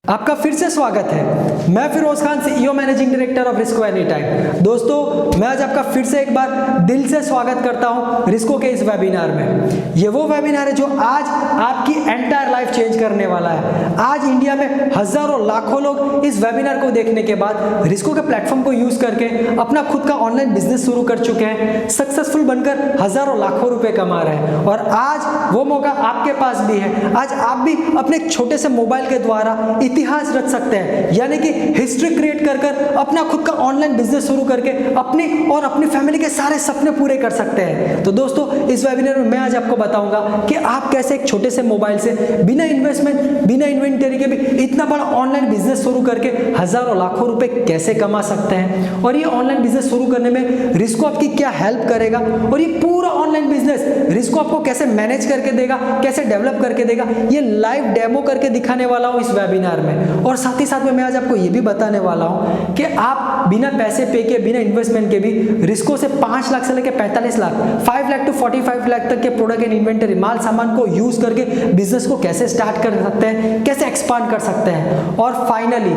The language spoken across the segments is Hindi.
आपका फिर से स्वागत है। मैं Firoz Khan, CEO managing director of रिस्को एनी टाइम। दोस्तों, मैं आज आपका फिर से एक बार दिल से स्वागत करता हूं रिस्को के इस वेबिनार में। ये वो वेबिनार है जो आज आपकी एंटायर लाइफ चेंज करने वाला है। आज इंडिया में हजारों लाखों लोग इस वेबिनार को देखने के बाद रिस्को के प्लेटफॉर्म को यूज करके अपना खुद का ऑनलाइन बिजनेस शुरू कर चुके हैं, सक्सेसफुल बनकर हजारों लाखों रुपए कमा रहे हैं। और आज वो मौका आपके पास भी है। आज आप भी अपने एक छोटे से मोबाइल के द्वारा इतिहास रच सकते हैं, यानी कि हिस्ट्री क्रिएट कर कर अपना खुद का ऑनलाइन बिजनेस शुरू करके अपनी और अपनी फैमिली के सारे सपने पूरे कर सकते हैं। तो दोस्तों, इस वेबिनार में मैं आज आपको बताऊंगा कि आप कैसे एक छोटे से मोबाइल से बिना इन्वेस्टमेंट, बिना इन्वेंटरी के भी इतना बड़ा ऑनलाइन बिजनेस शुरू करके हजारों लाखों रुपए कैसे कमा सकते हैं। और ये ऑनलाइन बिजनेस शुरू करने में रिस्को आपकी क्या हेल्प करेगा, और ये पूरा ऑनलाइन बिजनेस रिस्को आपको कैसे मैनेज करके देगा, कैसे डेवलप करके देगा, ये लाइव डेमो करके दिखाने वाला हूं इस वेबिनार में। और साथ ही साथ में मैं आज आपको ये भी बताने वाला हूं कि आप बिना पैसे पे के, बिना इन्वेस्टमेंट के भी रिस्को से 5 लाख से लेकर 45 लाख, 5 लाख टू 45 लाख तक के प्रोडक्ट एंड इन्वेंटरी, माल सामान को यूज करके बिजनेस को कैसे स्टार्ट कर सकते हैं, कैसे एक्सपांड कर सकते हैं। और फाइनली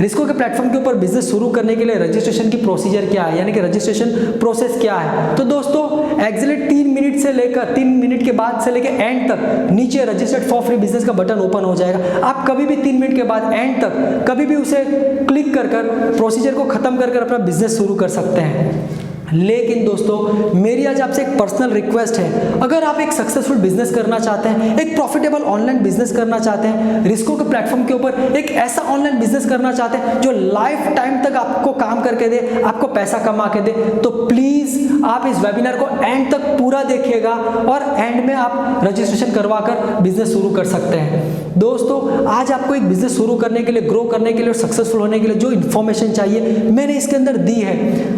रिस्को के प्लेटफॉर्म के ऊपर बिजनेस शुरू करने के लिए रजिस्ट्रेशन की प्रोसीजर क्या है, यानी कि रजिस्ट्रेशन प्रोसेस क्या है। तो दोस्तों, एग्जैक्ट 3 मिनट से लेकर 3 मिनट के बाद से लेकर एंड तक नीचे रजिस्टर्ड फॉर फ्री बिजनेस का बटन ओपन हो जाएगा। आप कभी भी 3 मिनट के बाद एंड तक कभी भी उसे क्लिक कर कर प्रोसीजर को खत्म कर कर अपना बिजनेस शुरू कर सकते हैं। लेकिन दोस्तों, मेरी आज आपसे एक पर्सनल रिक्वेस्ट है, अगर आप एक सक्सेसफुल बिजनेस करना चाहते हैं, एक प्रॉफिटेबल ऑनलाइन बिजनेस करना चाहते हैं, रिस्को के प्लेटफॉर्म के ऊपर एक ऐसा ऑनलाइन बिजनेस करना चाहते हैं जो लाइफ टाइम तक आपको काम करके दे, आपको पैसा कमा के दे, तो प्लीज आप इस वेबिनार को एंड तक पूरा देखिएगा और एंड में आप रजिस्ट्रेशन करवा कर बिजनेस शुरू कर सकते हैं। दोस्तों, आज आपको एक बिजनेस शुरू करने के लिए, ग्रो करने के लिए और सक्सेसफुल होने के लिए जो इन्फॉर्मेशन चाहिए मैंने इसके अंदर दी है।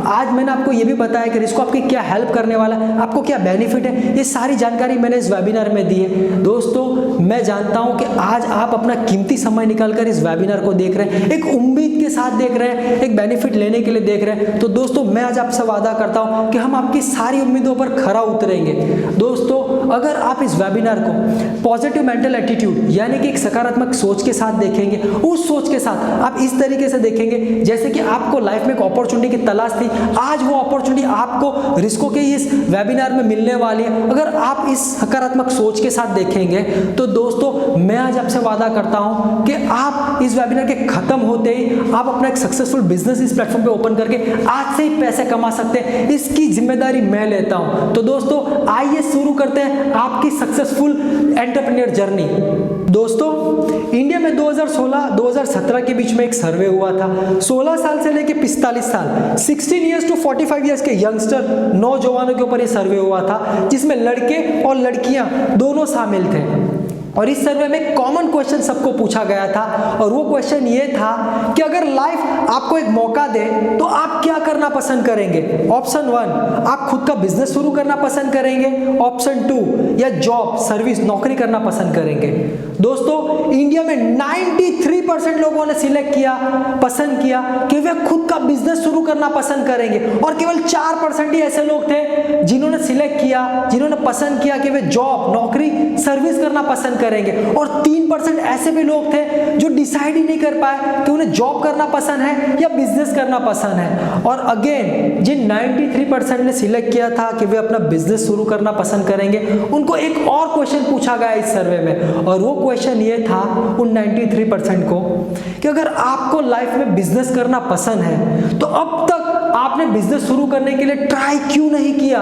आज मैंने आपको ये भी बताया कि रिस्को आपकी क्या हेल्प करने वाला है, आपको क्या बेनिफिट है, ये सारी जानकारी मैंने इस वेबिनार में दी है। दोस्तों, मैं जानता हूं कि आज आप अपना कीमती समय निकालकर इस वेबिनार को देख रहे हैं, एक उम्मीद के साथ देख रहे हैं, एक बेनिफिट लेने के लिए देख रहे हैं। तो दोस्तों, मैं आज आपसे वादा करता हूं कि हम आपकी सारी उम्मीदों पर खरा उतरेंगे। दोस्तों, अगर आप इस वेबिनार को पॉजिटिव मेंटल एटीट्यूड, यानी कि एक सकारात्मक सोच के साथ देखेंगे, उस सोच के साथ आप इस तरीके से देखेंगे जैसे कि आपको लाइफ में एक अपॉर्चुनिटी की तलाश थी, आज वो अपॉर्चुनिटी आपको रिस्को के इस वेबिनार में मिलने वाली है। अगर आप इस सकारात्मक सोच के साथ देखेंगे तो दोस्तों, मैं आज आपसे वादा करता हूं कि आप इस वेबिनार के खत्म होते ही आप अपना एक सक्सेसफुल बिजनेस इस प्लेटफॉर्म पे ओपन करके आज से ही पैसे कमा सकते हैं। इसकी जिम्मेदारी मैं लेता हूं। तो दोस्तों, आइए शुरू करते हैं आपकी सक्सेसफुल एंटरप्रेन्योर जर्नी। दोस्तों, इंडिया में 2016-2017 के बीच में एक सर्वे हुआ था। 16 साल से लेकर 45 साल, 16 ईयर्स टू 45 ईयर्स के यंगस्टर, नौजवानों के ऊपर यह सर्वे हुआ था, जिसमें लड़के और लड़कियां दोनों शामिल थे। और इस सर्वे में कॉमन क्वेश्चन सबको पूछा गया था, और वो क्वेश्चन ये था कि अगर लाइफ आपको एक मौका दे तो आप क्या करना पसंद करेंगे। ऑप्शन 1, आप खुद का बिजनेस शुरू करना पसंद करेंगे। ऑप्शन 2, या जॉब, सर्विस, नौकरी करना पसंद करेंगे। दोस्तों, इंडिया में 93% लोगों ने सिलेक्ट किया, पसंद किया कि वे खुद का बिजनेस शुरू करना पसंद करेंगे, और केवल 4% ही ऐसे लोग थे जिन्होंने सिलेक्ट किया, जिन्होंने पसंद किया कि वे जॉब, नौकरी, सर्विस करना पसंद करेंगे। और 3% ऐसे भी लोग थे जो डिसाइड ही नहीं कर पाए कि उन्हें जॉब करना पसंद है या बिजनेस करना पसंद है। और अगेन, जिन 93% ने सिलेक्ट किया था कि वे अपना बिजनेस शुरू करना पसंद करेंगे, उनको एक और क्वेश्चन पूछा गया इस सर्वे में, और वो क्वेश्चन ये था उन 93% को कि अगर आपको लाइफ में बिजनेस करना पसंद है तो अब तक आपने बिजनेस शुरू करने के लिए ट्राई क्यों नहीं किया।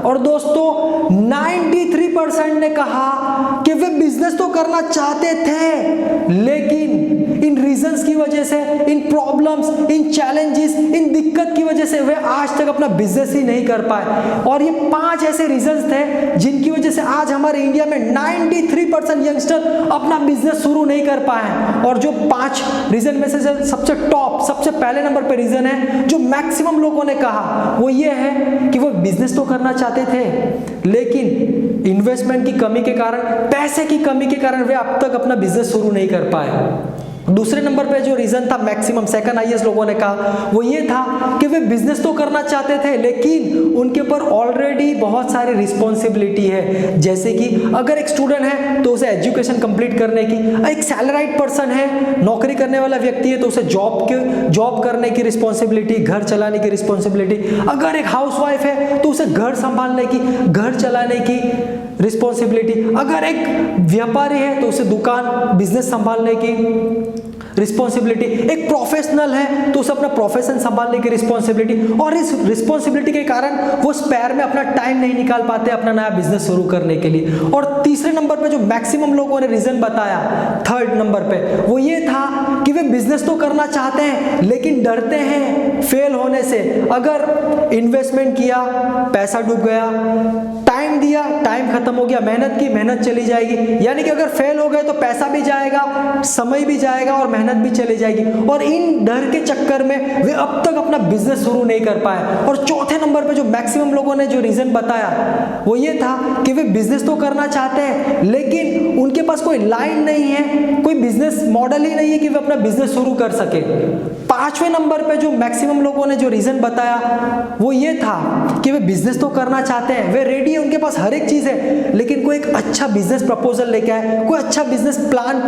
और दोस्तों, 93% ने कहा कि वे बिजनेस तो करना चाहते थे, लेकिन इन रीजंस की वजह से, इन प्रॉब्लम्स, इन चैलेंजेस, इन दिक्कत की वजह से वे आज तक अपना बिजनेस ही नहीं कर पाए। और ये 5 ऐसे रीजंस थे जिनकी वजह से आज हमारे इंडिया में 93% यंगस्टर अपना बिजनेस शुरू नहीं कर पाए। और जो 5 रीजन में से सबसे टॉप, सबसे पहले नंबर पे रीजन है जो मैक्सिमम लोगों ने कहा, वो ये है कि वो बिजनेस तो करना चाहते थे, लेकिन इन्वेस्टमेंट की कमी के कारण, पैसे की कमी के कारण वे अब तक अपना बिजनेस शुरू नहीं कर पाए। दूसरे नंबर पे जो रीजन था मैक्सिमम, सेकंड हाईएस्ट लोगों ने कहा, वो ये था कि वे बिजनेस तो करना चाहते थे लेकिन उनके ऊपर ऑलरेडी बहुत सारी रिस्पॉन्सिबिलिटी है। जैसे कि अगर एक स्टूडेंट है तो उसे एजुकेशन कंप्लीट करने की, एक सैलराइड पर्सन है, नौकरी करने वाला व्यक्ति है तो उसे जॉब करने की रिस्पॉन्सिबिलिटी, घर चलाने की रिस्पॉन्सिबिलिटी, अगर एक हाउसवाइफ है तो उसे घर संभालने की, घर चलाने की रिस्पॉन्सिबिलिटी, अगर एक व्यापारी है तो उसे दुकान, बिजनेस संभालने की रिस्पॉन्सिबिलिटी, एक प्रोफेशनल है तो उसे अपना प्रोफेशन संभालने की रिस्पॉन्सिबिलिटी, और इस रिस्पॉन्सिबिलिटी के कारण वो स्पेयर में अपना टाइम नहीं निकाल पाते अपना नया बिजनेस शुरू करने के लिए। और तीसरे नंबर पे जो मैक्सिमम लोगों ने रीजन बताया, थर्ड नंबर पे, वो ये था कि वे बिजनेस तो करना चाहते हैं लेकिन डरते हैं फेल होने से। अगर इन्वेस्टमेंट किया, पैसा डूब गया, टाइम दिया, टाइम खत्म हो गया, मेहनत की, मेहनत चली जाएगी, यानी कि अगर फेल हो गए तो पैसा भी जाएगा, समय भी जाएगा और मेहनत भी चली जाएगी। और इन डर के चक्कर में वे अब तक अपना बिजनेस शुरू नहीं कर पाए। और चौथे नंबर पे जो मैक्सिमम लोगों ने जो रीजन बताया वो ये था कि वे बिजनेस तो करना चाहते हैं लेकिन उनके पास कोई लाइन नहीं है, कोई बिजनेस मॉडल ही नहीं है कि वे अपना बिजनेस शुरू कर सके। पांचवें नंबर पे जो मैक्सिमम लोगों ने जो रीजन बताया वो ये था कि वे बिजनेस तो करना चाहते हैं, वे रेडी है, उनके पास हर एक चीज है, लेकिन कोई एक अच्छा बिजनेस प्रपोजल लेके आए, कोई अच्छा बिजनेस प्लान,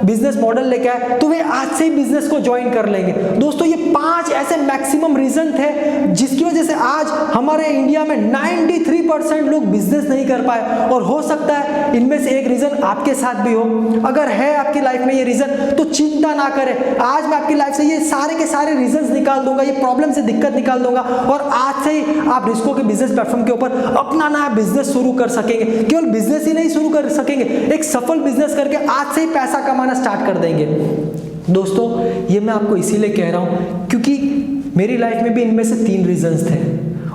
बिजनेस मॉडल लेके आए तो वे आज से ही बिजनेस को ज्वाइन कर लेंगे। दोस्तों ये 5 ऐसे मैक्सिमम रीजन थे जिसकी वजह से आज हमारे इंडिया में 93% लोग बिजनेस नहीं कर पाए। और हो सकता है इनमें से एक रीजन आपके साथ भी हो। अगर है आपकी लाइफ में ये रीजन तो चिंता ना करें, आज मैं आपकी लाइफ से ये सारे के सारे रीजंस निकाल दूंगा, ये प्रॉब्लम से दिक्कत निकाल दूंगा और आज से ही आप रिस्को के बिजनेस प्लेटफॉर्म के ऊपर अपना नया बिजनेस शुरू कर सकेंगे। केवल बिजनेस ही नहीं शुरू कर सकेंगे, एक सफल बिजनेस करके आज से ही पैसा कमाना स्टार्ट कर देंगे। दोस्तों ये मैं आपको इसीलिए कह रहा हूं क्योंकि मेरी लाइफ में भी इनमें से 3 रीजंस थे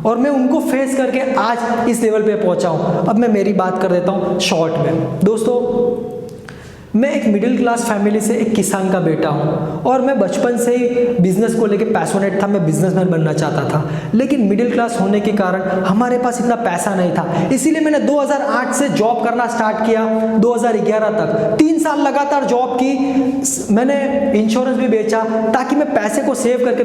और मैं उनको फेस करके आज इस लेवल पे पहुंचा हूं। अब मैं मेरी बात कर देता हूं शॉर्ट में। दोस्तों मैं एक मिडिल क्लास फैमिली से एक किसान का बेटा हूँ और मैं बचपन से ही बिजनेस को लेके पैशनेट था, मैं बिजनेसमैन बनना चाहता था, लेकिन मिडिल क्लास होने के कारण हमारे पास इतना पैसा नहीं था। इसीलिए मैंने 2008 से जॉब करना स्टार्ट किया 2011 तक। 3 साल लगातार जॉब की, मैंने इंश्योरेंस भी बेचा ताकि मैं पैसे को सेव करके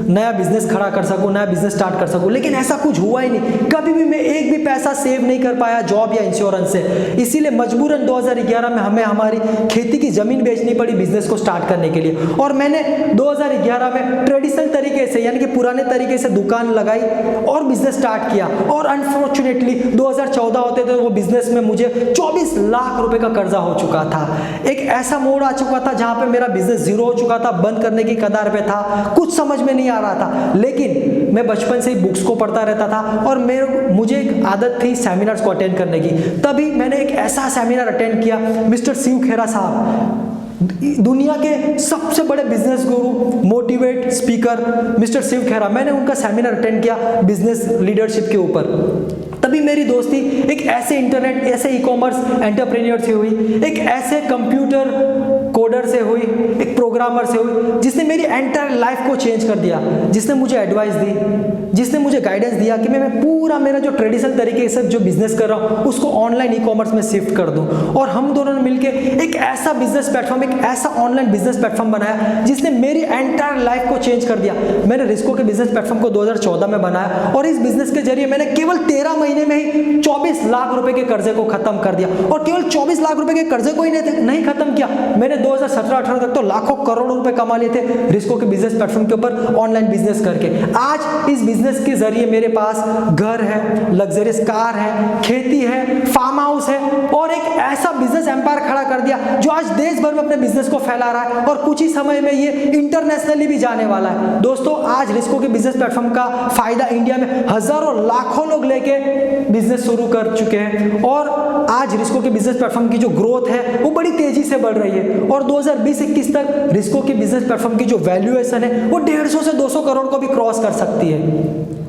नया बिजनेस खड़ा कर सकूँ, नया बिजनेस स्टार्ट कर सकूँ, लेकिन ऐसा कुछ हुआ ही नहीं। कभी भी मैं एक भी पैसा सेव नहीं कर पाया जॉब या इंश्योरेंस से। इसीलिए मजबूरन 2011 में हमें हमारी खेती की जमीन बेचनी पड़ी बिजनेस को स्टार्ट करने के लिए। और मैंने 2011 में ट्रेडिशनल तरीके से यानी कि पुराने तरीके से दुकान लगाई और बिजनेस स्टार्ट किया। और अनफॉर्चुनेटली 2014 होते थे वो बिजनेस में मुझे 24 लाख रुपए का कर्जा हो चुका था। एक ऐसा मोड़ आ चुका था जहां पे मेरा बिजनेस जीरो हो चुका था, बंद करने की कगार पे था, कुछ समझ में नहीं आ रहा था। लेकिन मैं बचपन से ही बुक्स को पढ़ता रहता था और मुझे एक आदत थी सेमिनार्स को अटेंड करने की। तभी मैंने एक ऐसा सेमिनार अटेंड किया, मिस्टर शिव खेरा साहब, दुनिया के सबसे बड़े बिजनेस गुरु, मोटिवेट स्पीकर मिस्टर शिव खेरा, मैंने उनका सेमिनार अटेंड किया बिजनेस लीडरशिप के ऊपर। तभी मेरी दोस्ती एक ऐसे इंटरनेट, ऐसे ई कॉमर्स एंटरप्रेन्योर से हुई, एक ऐसे कंप्यूटर कोडर से हुई, एक प्रोग्रामर से हुई, जिसने मेरी एंटायर लाइफ को चेंज कर दिया, जिसने मुझे एडवाइस दी, जिसने मुझे गाइडेंस दिया कि मैं पूरा मेरा जो ट्रेडिशनल तरीके से जो बिजनेस कर रहा हूँ उसको ऑनलाइन ई कॉमर्स में शिफ्ट कर दूँ। और हम दोनों ने मिलकर एक ऐसा बिजनेस प्लेटफॉर्म, एक ऐसा ऑनलाइन बिजनेस प्लेटफॉर्म बनाया जिसने मेरी एंटायर लाइफ को चेंज कर दिया। मैंने रिस्को के बिजनेस प्लेटफॉर्म को 2014 में बनाया और इस बिजनेस के जरिए मैंने केवल 13 महीने में ही 24 लाख रुपए के कर्जे को खत्म कर दिया। और केवल 24 लाख रुपए के कर्जे को ही नहीं खत्म किया, मैंने 2017-18 तक तो लाखों करोड़ों रुपए कमा लिए थे रिस्को के बिजनेस प्लेटफॉर्म के ऊपर ऑनलाइन बिजनेस करके। आज इस बिजनेस के जरिए मेरे पास घर है, लग्जरियस कार है, खेती है, फार्म हाउस है और एक ऐसा बिजनेस एम्पायर खड़ा कर दिया जो आज देश भर में अपने बिजनेस को फैला रहा है और कुछ ही समय में ये इंटरनेशनली भी जाने वाला है। दोस्तों आज रिस्को के बिजनेस प्लेटफॉर्म का फायदा इंडिया में हजारों लाखों लोग लेके बिजनेस शुरू कर चुके हैं और आज रिस्को के बिजनेस प्लेटफॉर्म की जो ग्रोथ है वो बड़ी तेजी से बढ़ रही है और 2020-21 तक रिस्को के बिजनेस प्लेटफॉर्म की जो वैल्यूएशन है वो 150 से 200 करोड़ को भी क्रॉस कर सकती है।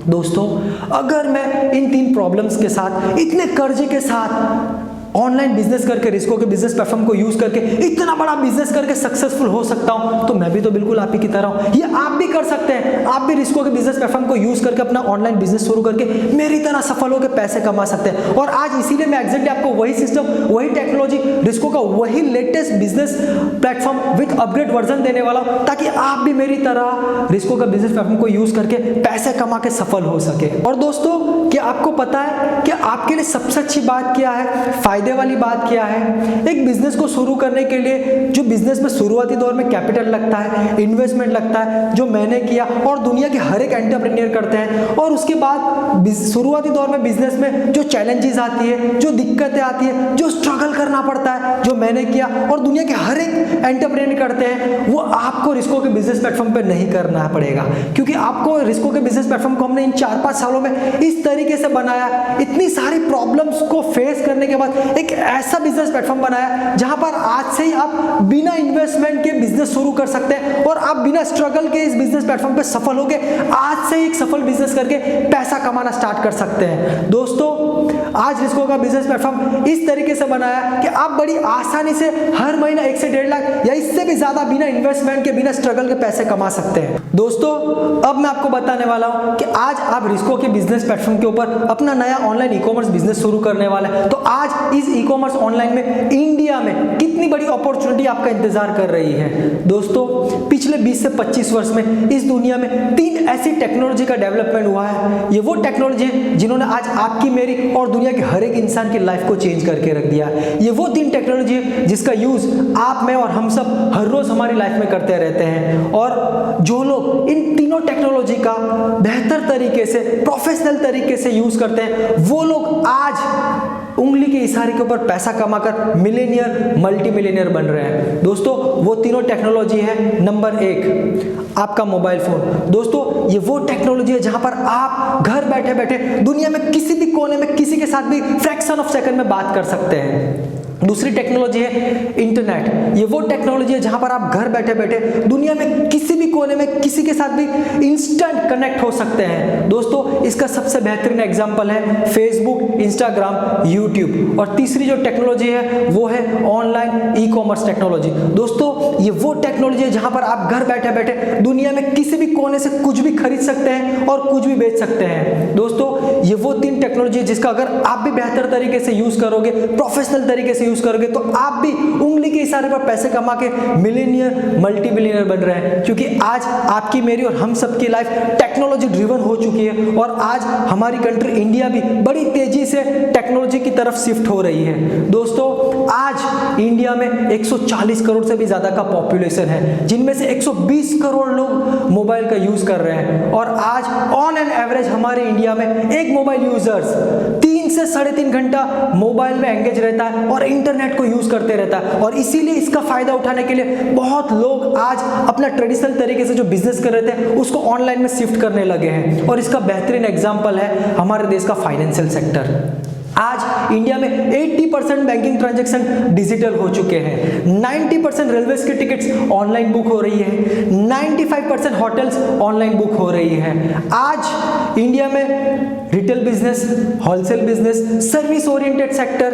दोस्तों अगर मैं इन 3 प्रॉब्लम्स के साथ, इतने कर्जे के साथ ऑनलाइन बिजनेस करके, रिस्को के बिजनेस प्लेटफॉर्म को यूज करके इतना बड़ा बिजनेस करके सक्सेसफुल हो सकता हूं, तो मैं भी तो बिल्कुल आप ही की तरह हूं। ये आप भी कर सकते हैं। आप भी रिस्को के बिजनेस प्लेटफॉर्म को यूज करके अपना ऑनलाइन बिजनेस शुरू करके मेरी तरह सफल होकर पैसे कमा सकते हैं। और आज इसीलिए मैं एग्जैक्टली आपको वही सिस्टम, वही टेक्नोलॉजी, रिस्को का वही latest business platform with upgrade version देने वाला हूं, ताकि आप भी मेरी तरह रिस्को का बिजनेस प्लेटफॉर्म को यूज करके पैसे कमा के सफल हो सके। और दोस्तों, क्या आपको पता है कि आपके लिए सबसे अच्छी बात क्या है, फायदे वाली बात क्या है? एक बिजनेस को शुरू करने के लिए जो बिजनेस में शुरुआती दौर में कैपिटल लगता है, इन्वेस्टमेंट लगता है, जो मैंने किया और दुनिया के हर एक एंटरप्रेन्योर करते हैं। और उसके बाद शुरुआती दौर में बिजनेस में जो चैलेंजेस आती है, जो दिक्कतें आती है, जो स्ट्रगल करना पड़ता है, जो मैंने किया और दुनिया के हर एक एंटरप्रेन्योर करते हैं, वो आपको रिस्को के बिजनेस प्लेटफॉर्म पे नहीं करना पड़ेगा। क्योंकि आपको रिस्को के बिजनेस प्लेटफॉर्म को हमने इन 4-5 सालों में इस तरीके से बनाया, इतनी सारी प्रॉब्लम्स को फेस करने के बाद एक ऐसा बिजनेस प्लेटफॉर्म बनाया जहां पर आज से ही आप बिना इन्वेस्टमेंट के बिजनेस शुरू कर सकते हैं और आप बिना स्ट्रगल के इस बिजनेस प्लेटफॉर्म पे सफल होगे आज से ही एक सफल बिजनेस करके पैसा कमाना स्टार्ट कर सकते हैं। दोस्तों, आज रिस्को का बिजनेस प्लेटफॉर्म इस तरीके से बनाया कि आप बड़ी आसानी से हर महीना 1 से 1.5 लाख या इससे भी ज्यादा बिना इन्वेस्टमेंट के, बिना स्ट्रगल के पैसे कमा सकते हैं। दोस्तों, अब मैं आपको बताने वाला हूं कि आज आप रिस्को के बिजनेस प्लेटफॉर्म के ऊपर अपना नया ऑनलाइन ई-कॉमर्स बिजनेस शुरू करने वाले हैं। तो आज इस ई-कॉमर्स ऑनलाइन में इंडिया में कितनी बड़ी अपॉर्चुनिटी आपका इंतजार कर रही है। दोस्तों, पिछले 20 से 25 वर्ष में इस दुनिया में 3 ऐसी टेक्नोलॉजी का डेवलपमेंट हुआ है। ये वो टेक्नोलॉजी है जिन्होंने आज आपकी, मेरी और दुनिया के हर एक इंसान की लाइफ को चेंज करके रख दिया है। ये वो 3 टेक्नोलॉजी है जिसका यूज आप, मैं और हम सब हर रोज हमारी लाइफ में करते रहते हैं। और जो लोग इन तीनों टेक्नोलॉजी का बेहतर तरीके से, प्रोफेशनल तरीके से यूज करते हैं, वो लोग आज उंगली के इशारे के ऊपर पैसा कमाकर मिलेनियर, मल्टी मिलेनियर बन रहे हैं। दोस्तों, वो तीनों टेक्नोलॉजी है। नंबर 1, आपका मोबाइल फोन। दोस्तों, ये वो टेक्नोलॉजी है जहां पर आप घर बैठे बैठे दुनिया में किसी भी कोने में किसी के साथ भी फ्रैक्शन ऑफ सेकंड में बात कर सकते हैं। दूसरी टेक्नोलॉजी है इंटरनेट। ये वो टेक्नोलॉजी है जहां पर आप घर बैठे बैठे दुनिया में किसी भी कोने में किसी के साथ भी इंस्टेंट कनेक्ट हो सकते हैं। दोस्तों, इसका सबसे बेहतरीन एग्जांपल है फेसबुक, इंस्टाग्राम, यूट्यूब। और तीसरी जो टेक्नोलॉजी है वो है ऑनलाइन ई-कॉमर्स टेक्नोलॉजी। दोस्तों, ये वो टेक्नोलॉजी है जहां पर आप घर बैठे बैठे दुनिया में किसी भी कोने से कुछ भी खरीद सकते हैं और कुछ भी बेच सकते हैं। दोस्तों, ये वो 3 टेक्नोलॉजी है जिसका अगर आप भी बेहतर तरीके से यूज करोगे, प्रोफेशनल तरीके से यूज करोगे, तो आप भी उंगली के इशारे पर पैसे कमा के मिलेनियर, मल्टी मिलियनर बन रहे हैं। क्योंकि आज आपकी, मेरी और हम सबकी लाइफ टेक्नोलॉजी ड्रिवन हो चुकी है और आज हमारी कंट्री इंडिया भी बड़ी तेजी से टेक्नोलॉजी की तरफ शिफ्ट हो रही है। दोस्तों, आज इंडिया में 140 करोड़ से भी ज्यादा का पॉपुलेशन है, जिनमें से 120 करोड़ लोग मोबाइल का यूज कर रहे हैं। और आज ऑन एन एवरेज हमारे इंडिया में एक मोबाइल यूजर्स 3 से 3.5 घंटा मोबाइल में एंगेज रहता है और इंटरनेट को यूज करते रहता है। और इसीलिए इसका फायदा उठाने के लिए बहुत लोग आज अपना ट्रेडिशनल तरीके से जो बिजनेस कर रहे थे उसको ऑनलाइन में शिफ्ट करने लगे हैं। और इसका बेहतरीन एग्जांपल है हमारे देश का फाइनेंशियल सेक्टर। आज इंडिया में 80% बैंकिंग ट्रांजैक्शन डिजिटल हो चुके हैं, 90% रेलवे की टिकट्स ऑनलाइन बुक हो रही है, 95% होटल्स ऑनलाइन बुक हो रही है। आज इंडिया में retail business, wholesale business, service oriented sector,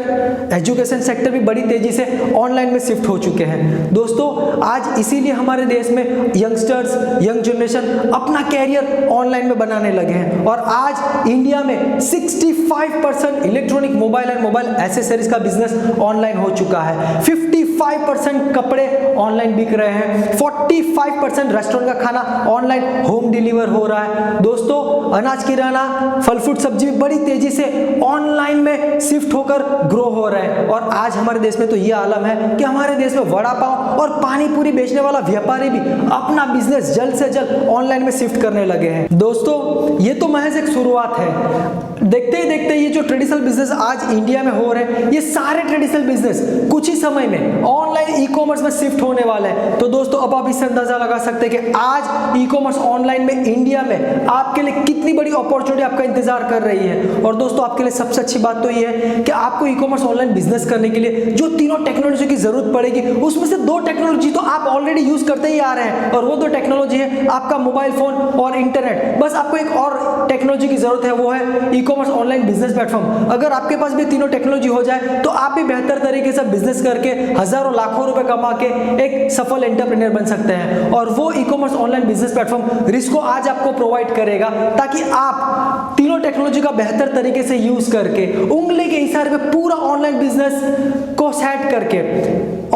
education sector भी बड़ी तेजी से ऑनलाइन में शिफ्ट हो चुके हैं। दोस्तों, आज इसीलिए हमारे देश में यंगस्टर्स, यंग जनरेशन अपना कैरियर ऑनलाइन में बनाने लगे हैं। और आज इंडिया में 65% electronic mobile and mobile accessories का बिजनेस ऑनलाइन हो चुका है, 55% कपड़े ऑनलाइन बिक रहे हैं, 45% रेस्टोरेंट का खाना ऑनलाइन होम डिलीवर हो रहा है। दोस्तों, अनाज किराना, फल फ्रूट सब्जी बड़ी तेजी से ऑनलाइन में शिफ्ट होकर ग्रो हो रहे हैं। और आज हमारे देश में तो ये आलम है कि हमारे देश में वड़ा पाव और पानी पूरी बेचने वाला व्यापारी भी अपना बिजनेस जल्द से जल्द ऑनलाइन में शिफ्ट करने लगे हैं। दोस्तों, ये तो महज एक शुरुआत है। देखते ही देखते ये जो ट्रेडिशनल बिजनेस आज इंडिया में हो रहे हैं, ये सारे ट्रेडिशनल बिजनेस कुछ ही समय में ऑनलाइन ई-कॉमर्स में शिफ्ट होने वाले हैं। तो दोस्तों, अब आप इससे अंदाजा लगा सकते हैं कि आज ई-कॉमर्स ऑनलाइन में इंडिया में आपके लिए कितनी बड़ी अपॉर्चुनिटी आपका इंतजार कर रही है। और दोस्तों, आपके लिए सबसे अच्छी बात तो ये है कि आपको ई-कॉमर्स ऑनलाइन बिजनेस करने के लिए जो तीनों टेक्नोलॉजी की जरूरत पड़ेगी, उसमें से 2 टेक्नोलॉजी तो आप ऑलरेडी यूज करते ही आ रहे हैं। और वो 2 टेक्नोलॉजी है आपका मोबाइल फोन और इंटरनेट। बस आपको एक और टेक्नोलॉजी की जरूरत है, वो है e-commerce commerce online business platform, अगर आपके पास भी तीनों टेक्नोलॉजी हो जाए तो आप भी बेहतर तरीके से बिजनेस करके हजारों लाखों रुपए कमा के एक सफल एंटरप्रेन्योर बन सकते हैं। और वो e commerce online business platform रिस्को आज आपको प्रोवाइड करेगा, ताकि आप तीनों टेक्नोलॉजी का बेहतर तरीके से यूज करके उंगली के इशारे पे पूरा ऑनलाइन बिजनेस को सेट करके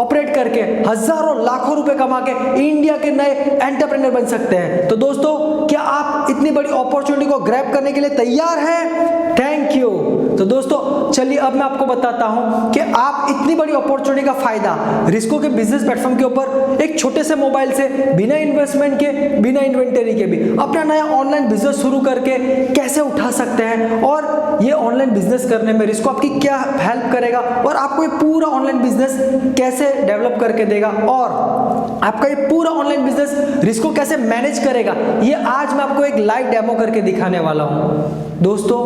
ऑपरेट करके हजारों लाखों रुपए कमा के इंडिया के नए एंटरप्रेन्योर बन सकते हैं। तो दोस्तों, क्या आप इतनी बड़ी अपॉर्चुनिटी को ग्रैब करने के लिए तैयार हैं? Thank you. तो दोस्तों, चलिए अब मैं आपको बताता हूं कि आप इतनी बड़ी अपॉर्चुनिटी का फायदा रिस्को के बिजनेस प्लेटफॉर्म के ऊपर एक छोटे से मोबाइल से बिना इन्वेस्टमेंट के, बिना इन्वेंटरी के भी अपना नया ऑनलाइन बिजनेस शुरू करके कैसे उठा सकते हैं, और ये ऑनलाइन बिजनेस करने में रिस्को आपकी क्या हेल्प करेगा, और आपको ये पूरा ऑनलाइन बिजनेस कैसे डेवलप करके देगा, और आपका ये पूरा ऑनलाइन बिजनेस रिस्को कैसे मैनेज करेगा, ये आज मैं आपको एक लाइव डेमो करके दिखाने वाला हूं। दोस्तों,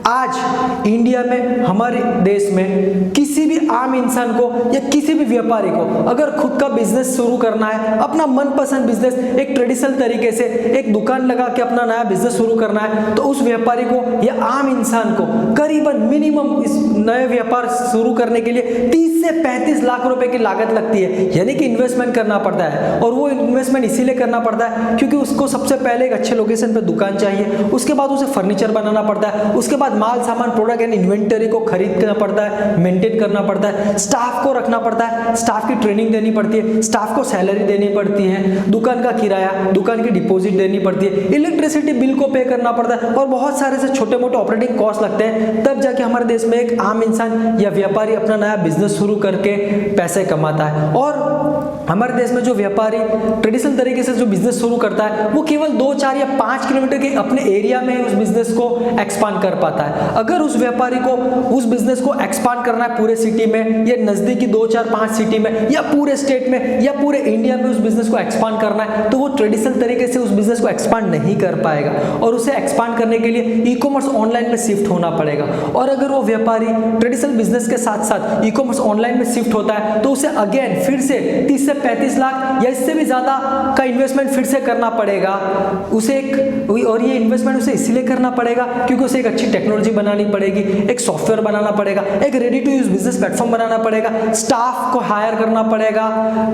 आज इंडिया में, हमारे देश में किसी भी आम इंसान को या किसी भी व्यापारी को अगर खुद का बिजनेस शुरू करना है, अपना मनपसंद बिजनेस एक ट्रेडिशनल तरीके से एक दुकान लगा के अपना नया बिजनेस शुरू करना है, तो उस व्यापारी को या आम इंसान को करीबन मिनिमम इस नए व्यापार शुरू करने के लिए 30 से 35 लाख रुपए की लागत लगती है, यानी कि इन्वेस्टमेंट करना पड़ता है। और वो इन्वेस्टमेंट इसीलिए करना पड़ता है क्योंकि उसको सबसे पहले एक अच्छे लोकेशन पे दुकान चाहिए, उसके बाद उसे फर्नीचर बनाना पड़ता है, उसके बाद माल सामान प्रोडक्ट एंड इन्वेंटरी को खरीदना पड़ता है, मेंटेन करना पड़ता है, स्टाफ को रखना पड़ता है, स्टाफ की ट्रेनिंग देनी पड़ती है, स्टाफ को सैलरी देनी पड़ती है, दुकान का किराया, दुकान की डिपॉजिट देनी पड़ती है, इलेक्ट्रिसिटी बिल को पे करना पड़ता है, और बहुत सारे से छोटे मोटे ऑपरेटिंग कॉस्ट लगते हैं। तब जाके हमारे देश में एक आम इंसान या व्यापारी अपना नया बिजनेस शुरू करके पैसे कमाता है। और हमारे देश में जो व्यापारी ट्रेडिशनल तरीके से जो बिजनेस शुरू करता है, वो केवल 2, 4 या 5 किलोमीटर के अपने एरिया में उस बिजनेस को एक्सपांड कर पाता है। अगर उस व्यापारी को उस बिजनेस को एक्सपांड करना है पूरे सिटी में, या नजदीकी 2, 4, 5 सिटी में, या पूरे स्टेट में, या पूरे इंडिया में उस बिजनेस को एक्सपांड करना है, तो वो ट्रेडिशनल तरीके से उस बिजनेस को एक्सपांड नहीं कर पाएगा, और उसे एक्सपांड करने के लिए ई कॉमर्स ऑनलाइन में शिफ्ट होना पड़ेगा। और अगर वो व्यापारी ट्रेडिशनल बिजनेस के साथ साथ ई कॉमर्स ऑनलाइन में शिफ्ट होता है, तो उसे अगेन फिर से 30 से 35 लाख या इससे भी ज्यादा का इन्वेस्टमेंट फिर से करना पड़ेगा उसे और ये इन्वेस्टमेंट उसे इसलिए करना पड़ेगा क्योंकि उसे एक अच्छी टेक्नोलॉजी बनानी पड़ेगी, एक सॉफ्टवेयर बनाना पड़ेगा, एक ready to use business platform बनाना पड़ेगा, स्टाफ को हायर करना पड़ेगा,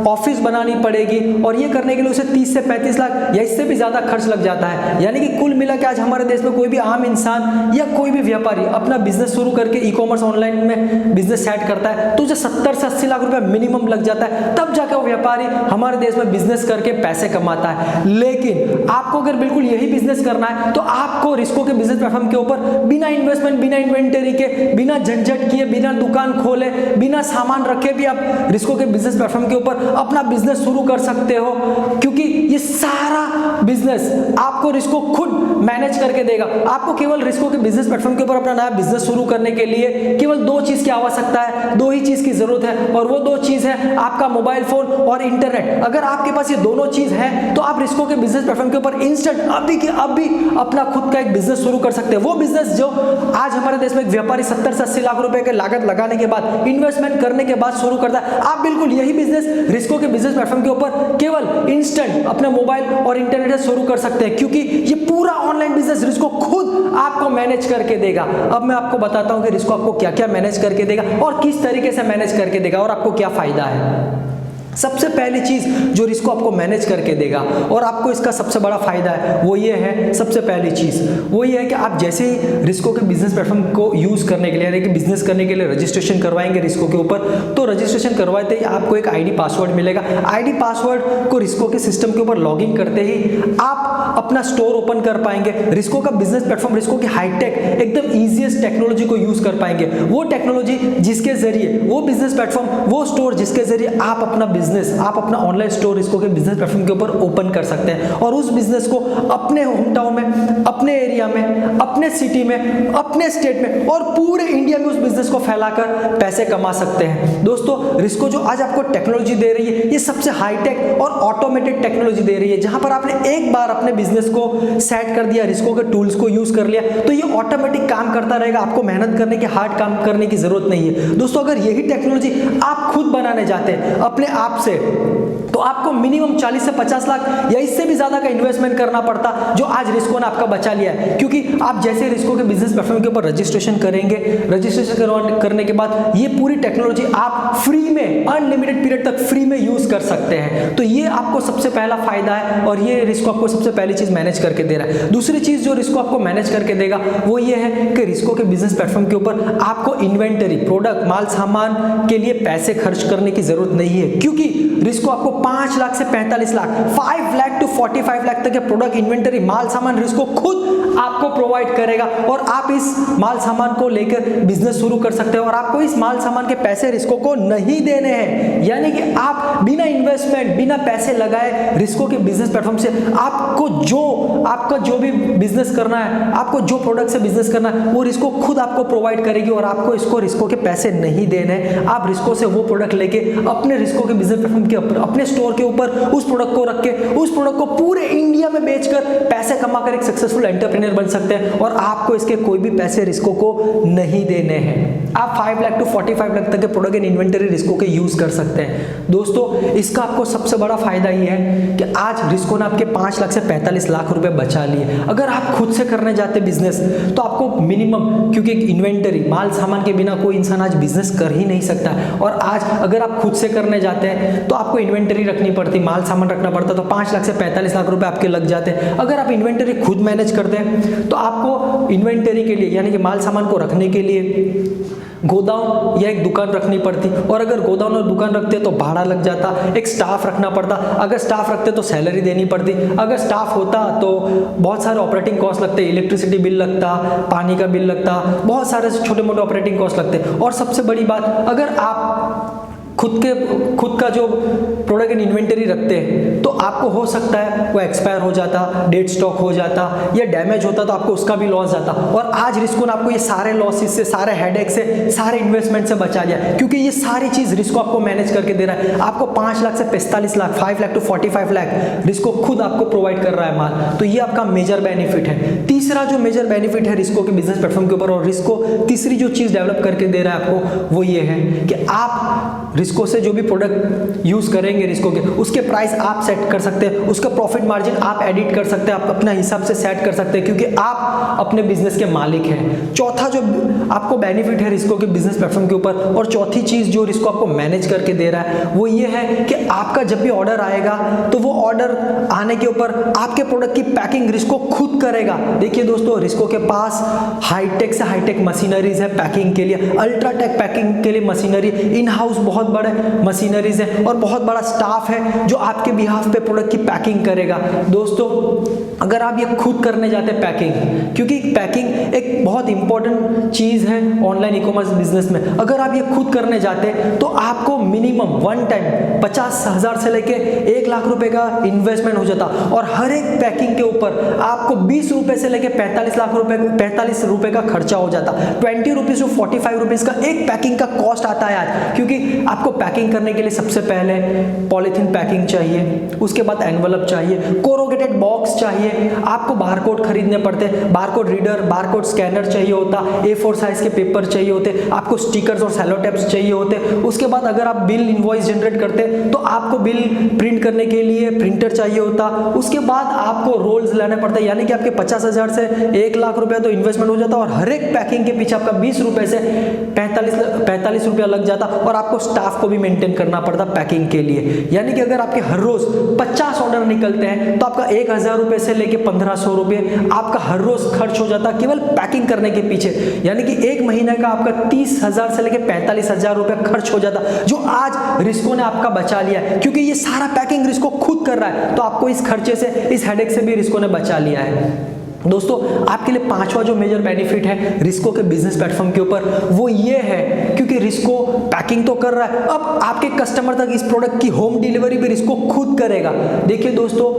ऑफिस बनानी पड़ेगी, और ये करने के लिए उसे 30 से 35 लाख या इससे भी ज्यादा खर्च लग जाता है। यानी कि कुल मिला के आज हमारे देश में कोई भी आम इंसान या कोई भी व्यापारी अपना बिजनेस शुरू करके ई कॉमर्स ऑनलाइन में बिजनेस सेट करता है, तो उसे 70 से 80 लाख रुपए मिनिमम लग जाता है, तब जाकर वो व्यापारी हमारे देश में बिजनेस करके पैसे कमाता है। लेकिन आपको अगर बिल्कुल यही बिजनेस करना है, तो आपको रिस्को के बिजनेस प्लेटफॉर्म के ऊपर बिना इन्वेस्टमेंट, बिना इन्वेंटरी के, बिना झंझट किए, बिना दुकान खोले, बिना सामान रखे भी आप रिस्को के बिजनेस प्लेटफॉर्म के ऊपर अपना बिजनेस शुरू कर सकते हो, क्योंकि ये सारा बिजनेस आपको रिस्को खुद मैनेज करके देगा। आपको केवल रिस्को के बिजनेस प्लेटफॉर्म के ऊपर अपना नया बिजनेस शुरू करने के लिए केवल 2 चीज की आवश्यकता है, 2 ही चीज की जरूरत है, और वो 2 चीज है आपका मोबाइल फोन और इंटरनेट। अगर आपके पास ये दोनों चीज है, तो आप रिस्को के बिजनेस प्लेटफॉर्म के ऊपर इंस्टेंट अभी के अभी अपना खुद का एक बिजनेस शुरू कर सकते हैं। वो बिजनेस जो आज हमारे देश में एक व्यापारी 70 से 80 लाख रुपए के लागत लगाने के बाद, इन्वेस्टमेंट करने के बाद शुरू करता है, आप बिल्कुल यही बिजनेस रिस्को के बिजनेस प्लेटफॉर्म के ऊपर केवल इंस्टेंट अपने मोबाइल और इंटरनेट से शुरू कर सकते हैं, क्योंकि ये पूरा ऑनलाइन बिजनेस रिस्को खुद आपको मैनेज करके देगा। अब मैं आपको बताता हूं कि रिस्को आपको क्या क्या मैनेज करके देगा और किस तरीके से मैनेज करके देगा और आपको क्या फायदा है। सबसे पहली चीज जो रिस्को आपको मैनेज करके देगा और आपको इसका सबसे बड़ा फायदा है, वो ये है, सबसे पहली चीज वो ये है कि आप जैसे ही रिस्को के बिजनेस प्लेटफॉर्म को यूज करने के लिए, यानी कि बिजनेस करने के लिए रजिस्ट्रेशन करवाएंगे रिस्को के ऊपर, तो रजिस्ट्रेशन करवाते ही आपको एक आईडी पासवर्ड मिलेगा। आईडी पासवर्ड को रिस्को के सिस्टम के ऊपर लॉगिन करते ही आप अपना स्टोर ओपन कर पाएंगे। रिस्को का बिजनेस प्लेटफॉर्म रिस्को की हाईटेक एकदम ईजीएस्ट टेक्नोलॉजी को यूज कर पाएंगे, वो टेक्नोलॉजी जिसके जरिए, वो बिजनेस प्लेटफॉर्म, वो स्टोर जिसके जरिए आप अपना आप अपना ऑनलाइन स्टोर रिस्को के बिजनेस प्लेटफॉर्म के ऊपर ओपन कर सकते हैं और उस बिजनेस को अपने होम टाउन में, अपने एरिया में, अपने सिटी में, अपने स्टेट में और पूरे इंडिया में उस बिजनेस को फैलाकर पैसे कमा सकते हैं। दोस्तों, रिस्को जो आज आपको टेक्नोलॉजी दे रही है, ये सबसे हाईटेक और ऑटोमेटेड टेक्नोलॉजी दे रही है, जहां पर आपने एक बार अपने बिजनेस को सेट कर दिया, रिस्को के टूल्स को यूज कर लिया, तो ये ऑटोमेटिक काम करता रहेगा, आपको मेहनत करने की, हार्ड काम करने की जरूरत नहीं है। दोस्तों, अगर यही टेक्नोलॉजी आप खुद बनाने जाते हैं अपने आप से, तो आपको मिनिमम 40 से 50 लाख या इससे भी ज्यादा का इन्वेस्टमेंट करना पड़ता, जो आज रिस्को ने आपका बचा लिया है। क्योंकि आप जैसे रिस्को के बिजनेस प्लेटफॉर्म के ऊपर रजिस्ट्रेशन करेंगे, रजिस्ट्रेशन करने के बाद ये पूरी टेक्नोलॉजी आप फ्री में अनलिमिटेड पीरियड तक फ्री में यूज कर सकते हैं। तो ये आपको सबसे पहला फायदा है और ये रिस्को आपको सबसे पहली चीज मैनेज करके दे रहा है। दूसरी चीज जो रिस्को आपको मैनेज करके देगा वो ये है कि रिस्को के बिजनेस प्लेटफॉर्म के ऊपर आपको इन्वेंटरी, प्रोडक्ट, माल सामान के लिए पैसे खर्च करने की जरूरत नहीं है, क्योंकि रिस्को आपको 5 लाख से 45 लाख, 5 लाख टू 45 लाख तक के प्रोडक्ट, इन्वेंटरी, माल सामान रिस्को खुद आपको प्रोवाइड करेगा और आप इस माल सामान को लेकर बिजनेस शुरू कर सकते हो और आपको इस माल सामान के पैसे रिस्को को नहीं देने हैं। यानी कि आप बिना इन्वेस्टमेंट, बिना पैसे लगाए रिस्को के बिजनेस प्लेटफॉर्म से आपका जो भी बिजनेस करना है, आपको जो प्रोडक्ट से बिजनेस करना है, वो रिस्को खुद आपको प्रोवाइड करेगी और आपको इसको रिस्को के पैसे नहीं देने हैं। आप रिस्को से वो प्रोडक्ट लेके अपने रिस्को के बिजनेस प्लेटफॉर्म के अपने स्टोर के ऊपर उस प्रोडक्ट को रख के उस प्रोडक्ट को पूरे इंडिया में बेचकर पैसे कमाकर एक सक्सेसफुल एंटरप्रेन्योर बन सकते हैं और आपको इसके कोई भी पैसे रिस्को को नहीं देने हैं। आप 5 लाख टू 45 लाख तक के प्रोडक्ट एंड इन्वेंटरी रिस्को के यूज कर सकते हैं। दोस्तों, इसका आपको सबसे बड़ा फायदा ये है कि आज रिस्को ने आपके 5 लाख से 45 लाख रुपए बचा लिए। अगर आप खुद से करने जाते बिजनेस तो आपको मिनिमम, क्योंकि इन्वेंटरी, माल सामान के बिना कोई इंसान आज बिजनेस कर ही नहीं सकता और आज अगर आप खुद से करने जाते हैं तो आपको इन्वेंटरी रखनी पड़ती, माल सामान रखना पड़ता, तो 5 लाख से 45 लाख रुपए आपके लग जाते हैं। अगर आप इन्वेंटरी खुद मैनेज करते हैं तो आपको इन्वेंटरी के लिए, यानी कि माल सामान को रखने के लिए गोदाम या एक दुकान रखनी पड़ती और अगर गोदाम और दुकान रखते तो भाड़ा लग जाता, एक स्टाफ रखना पड़ता, अगर स्टाफ रखते तो सैलरी देनी पड़ती, अगर स्टाफ होता तो बहुत सारे ऑपरेटिंग कॉस्ट लगते, इलेक्ट्रिसिटी बिल लगता, पानी का बिल लगता, बहुत सारे छोटे मोटे ऑपरेटिंग कॉस्ट लगते। और सबसे बड़ी बात, अगर आप खुद का जो प्रोडक्ट एंड इन्वेंटरी रखते हैं तो आपको हो सकता है वो एक्सपायर हो जाता, डेड स्टॉक हो जाता या डैमेज होता तो आपको उसका भी लॉस जाता। और आज रिस्को ने आपको ये सारे लॉसेस से, सारे हेडेक से, सारे इन्वेस्टमेंट से बचा लिया, क्योंकि ये सारी चीज रिस्को आपको मैनेज करके दे रहा है। आपको 5 लाख से 45 लाख, 5 लाख टू 45 लाख रिस्को खुद आपको प्रोवाइड कर रहा है माल। तो ये आपका मेजर बेनिफिट है। तीसरा जो मेजर बेनिफिट है रिस्को के बिजनेस प्लेटफॉर्म के ऊपर, और रिस्को तीसरी जो चीज डेवलप करके दे रहा है आपको, वो ये है कि आप रिस्को से जो भी प्रोडक्ट यूज करेंगे रिस्को के, उसके प्राइस आप सेट कर सकते हैं, उसका प्रॉफिट मार्जिन आप एडिट कर सकते हैं, आप अपना हिसाब से सेट कर सकते हैं, क्योंकि आप अपने बिजनेस के मालिक हैं। चौथा जो आपको बेनिफिट है रिस्को के बिजनेस प्लेटफॉर्म के ऊपर, और चौथी चीज जो रिस्को आपको मैनेज करके दे रहा है, वो ये है कि आपका जब भी ऑर्डर आएगा तो वो ऑर्डर आने के ऊपर आपके प्रोडक्ट की पैकिंग रिस्को खुद करेगा। देखिए दोस्तों, रिस्को के पास हाईटेक से हाईटेक मशीनरीज है पैकिंग के लिए, अल्ट्राटेक पैकिंग के लिए मशीनरी, इन हाउस बहुत बड़े मशीनरीज है और बहुत बड़ा स्टाफ है जो आपके बिहाफ पे प्रोडक्ट की पैकिंग करेगा। दोस्तों, अगर आप ये खुद करने जाते हैं पैकिंग, क्योंकि पैकिंग एक बहुत इंपॉर्टेंट चीज है ऑनलाइन ई कॉमर्स बिजनेस में, अगर आप ये खुद करने जाते हैं तो आपको मिनिमम वन टाइम 50,000 से लेके 1 लाख रुपए का इन्वेस्टमेंट हो जाता और हर एक पैकिंग के ऊपर आपको 20 रुपए से लेके 45 रुपए का खर्चा हो जाता। 20 रुपीज टू 45 रुपीज का एक पैकिंग का कॉस्ट आता है आज, क्योंकि आपको पैकिंग करने के लिए सबसे पहले पॉलीथीन पैकिंग चाहिए, उसके बाद एनवलप चाहिए, कोरोगेटेड बॉक्स चाहिए, आपको बारकोड खरीदने पड़ते, बारकोड रीडर, बारकोड स्कैनर चाहिए होता, A4 साइज के पेपर चाहिए होते, आपको स्टिकर्स और सेलो टेप्स चाहिए होते। उसके बाद अगर आप बिल इनवॉइस जनरेट करते तो आपको बिल प्रिंट करने के लिए प्रिंटर चाहिए होता। उसके बाद आपको रोल्स लाने पड़ते, यानी कि आपके 50,000 से 1 लाख रुपया तो इन्वेस्टमेंट हो जाता और हर एक पैकिंग के पीछे आपका 20 रुपए से 45 रुपया लग जाता और आपको स्टाफ को भी मेंटेन करना पड़ता पैकिंग के लिए। यानी कि अगर आपके हर रोज 50 ऑर्डर निकलते हैं तो आपका 1,000 रुपए से लेके 1,500 रुपए आपका हर रोज खर्च हो जाता केवल पैकिंग करने के पीछे। यानी कि एक महीने का आपका 30,000 से लेके 45,000 रुपए खर्च हो जाता, जो आज रिस्को ने आपका बचा लिया है, क्योंकि ये सारा पैकिंग रिस्को खुद कर रहा है। तो आपको इस खर्चे से, इस हेडेक से भी रिस्को ने बचा लिया है। दोस्तों, आपके लिए पांचवा जो मेजर बेनिफिट है रिस्को के बिजनेस प्लेटफॉर्म के ऊपर, वो ये है क्योंकि रिस्को पैकिंग तो कर रहा है, अब आपके कस्टमर तक इस प्रोडक्ट की होम डिलीवरी भी रिस्को खुद करेगा। देखिए दोस्तों,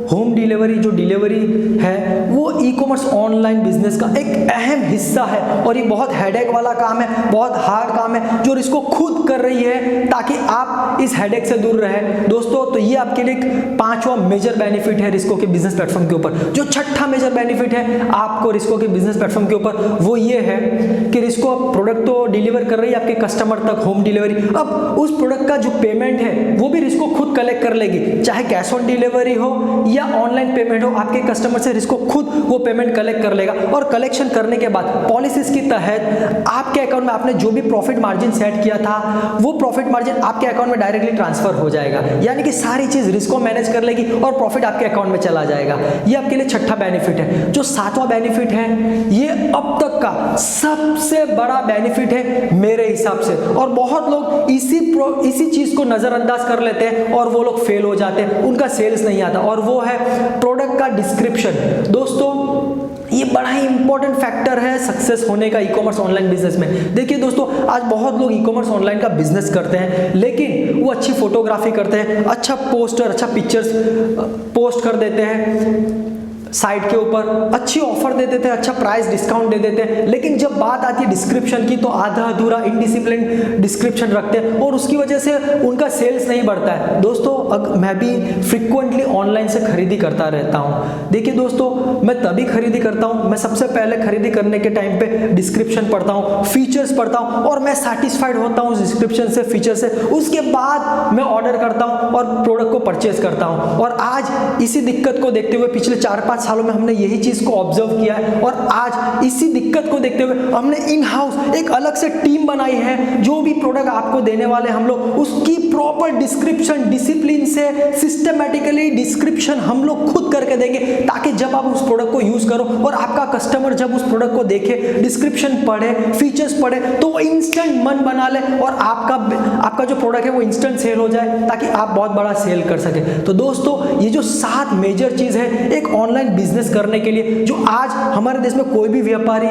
होम डिलीवरी जो डिलीवरी है वो ई कॉमर्स ऑनलाइन बिजनेस का एक अहम हिस्सा है और ये बहुत हेडेक वाला काम है, बहुत हार्ड काम है जो रिस्को खुद कर रही है ताकि आप इस हेडेक से दूर रहें। दोस्तों तो ये आपके लिए पांचवा मेजर बेनिफिट है रिस्को के बिजनेस प्लेटफॉर्म के ऊपर। जो छठा मेजर बेनिफिट है आपको रिस्को के बिजनेस प्लेटफॉर्म के ऊपर, वो ये है कि रिस्को प्रोडक्ट तो डिलीवर कर रही है आपके कस्टमर तक, होम डिलीवरी। अब उस प्रोडक्ट का जो पेमेंट है वो भी रिस्को खुद कलेक्ट कर लेगी, चाहे कैश ऑन डिलीवरी हो या ऑनलाइन पेमेंट हो, आपके कस्टमर से रिस्को खुद वो पेमेंट कलेक्ट कर लेगा। और कलेक्शन करने के बाद पॉलिसीज के तहत आपके अकाउंट में आपने जो भी प्रॉफिट मार्जिन सेट किया था वो प्रॉफिट मार्जिन आपके अकाउंट में डायरेक्टली ट्रांसफर हो जाएगा, यानी कि सारी चीज रिस्को मैनेज कर लेगी और प्रॉफिट आपके अकाउंट में चला जाएगा। ये आपके लिए छठा बेनिफिट है। जो सातवां बेनिफिट है ये अब तक का सबसे बड़ा बेनिफिट है मेरे हिसाब से, और बहुत लोग इसी चीज को नजरअंदाज कर लेते हैं और वो लोग फेल हो जाते हैं, उनका सेल्स नहीं आता, और वो है प्रोडक्ट का डिस्क्रिप्शन। दोस्तों ये बड़ा ही इंपॉर्टेंट फैक्टर है सक्सेस होने का ई कॉमर्स ऑनलाइन बिजनेस में। देखिए दोस्तों, आज बहुत लोग ई कॉमर्स ऑनलाइन का बिजनेस करते हैं लेकिन वो अच्छी फोटोग्राफी करते हैं, अच्छा पोस्टर, अच्छा पिक्चर्स पोस्ट कर देते हैं साइट के ऊपर, अच्छी ऑफर दे देते हैं, अच्छा प्राइस डिस्काउंट दे देते हैं, लेकिन जब बात आती है डिस्क्रिप्शन की तो आधा अधूरा इनडिसिप्लिन डिस्क्रिप्शन रखते हैं और उसकी वजह से उनका सेल्स नहीं बढ़ता है। दोस्तों मैं भी फ्रिक्वेंटली ऑनलाइन से खरीदी करता रहता हूं। देखिए दोस्तों, मैं तभी खरीदी करता हूं, मैं सबसे पहले खरीदी करने के टाइम पे डिस्क्रिप्शन पढ़ता हूं, फीचर्स पढ़ता हूं और मैं सैटिस्फाइड होता हूं उस डिस्क्रिप्शन से, फीचर से। उसके बाद मैं ऑर्डर करता हूं और प्रोडक्ट को परचेज करता हूं। और आज इसी दिक्कत को देखते हुए पिछले 4-5 सालों में हमने यही चीज को ऑब्जर्व किया है और आज इसी दिक्कत को देखते हुए हमने इन हाउस एक अलग से टीम बनाई है। जो भी प्रोडक्ट आपको देने वाले हम लोग उसकी प्रॉपर डिस्क्रिप्शन डिसिप्लिन से सिस्टमैटिकली डिस्क्रिप्शन हम लोग खुद करके देंगे, ताकि जब आप उस प्रोडक्ट को यूज करो और आपका कस्टमर जब उस प्रोडक्ट को देखे, डिस्क्रिप्शन पढ़े, फीचर्स पढ़े, तो वो इंस्टेंट मन बना ले और आपका जो प्रोडक्ट है वो इंस्टेंट सेल हो जाए, ताकि आप बहुत बड़ा सेल कर सके। तो दोस्तों ये जो 7 मेजर चीज है एक ऑनलाइन बिजनेस करने के लिए, जो आज हमारे देश में कोई भी व्यापारी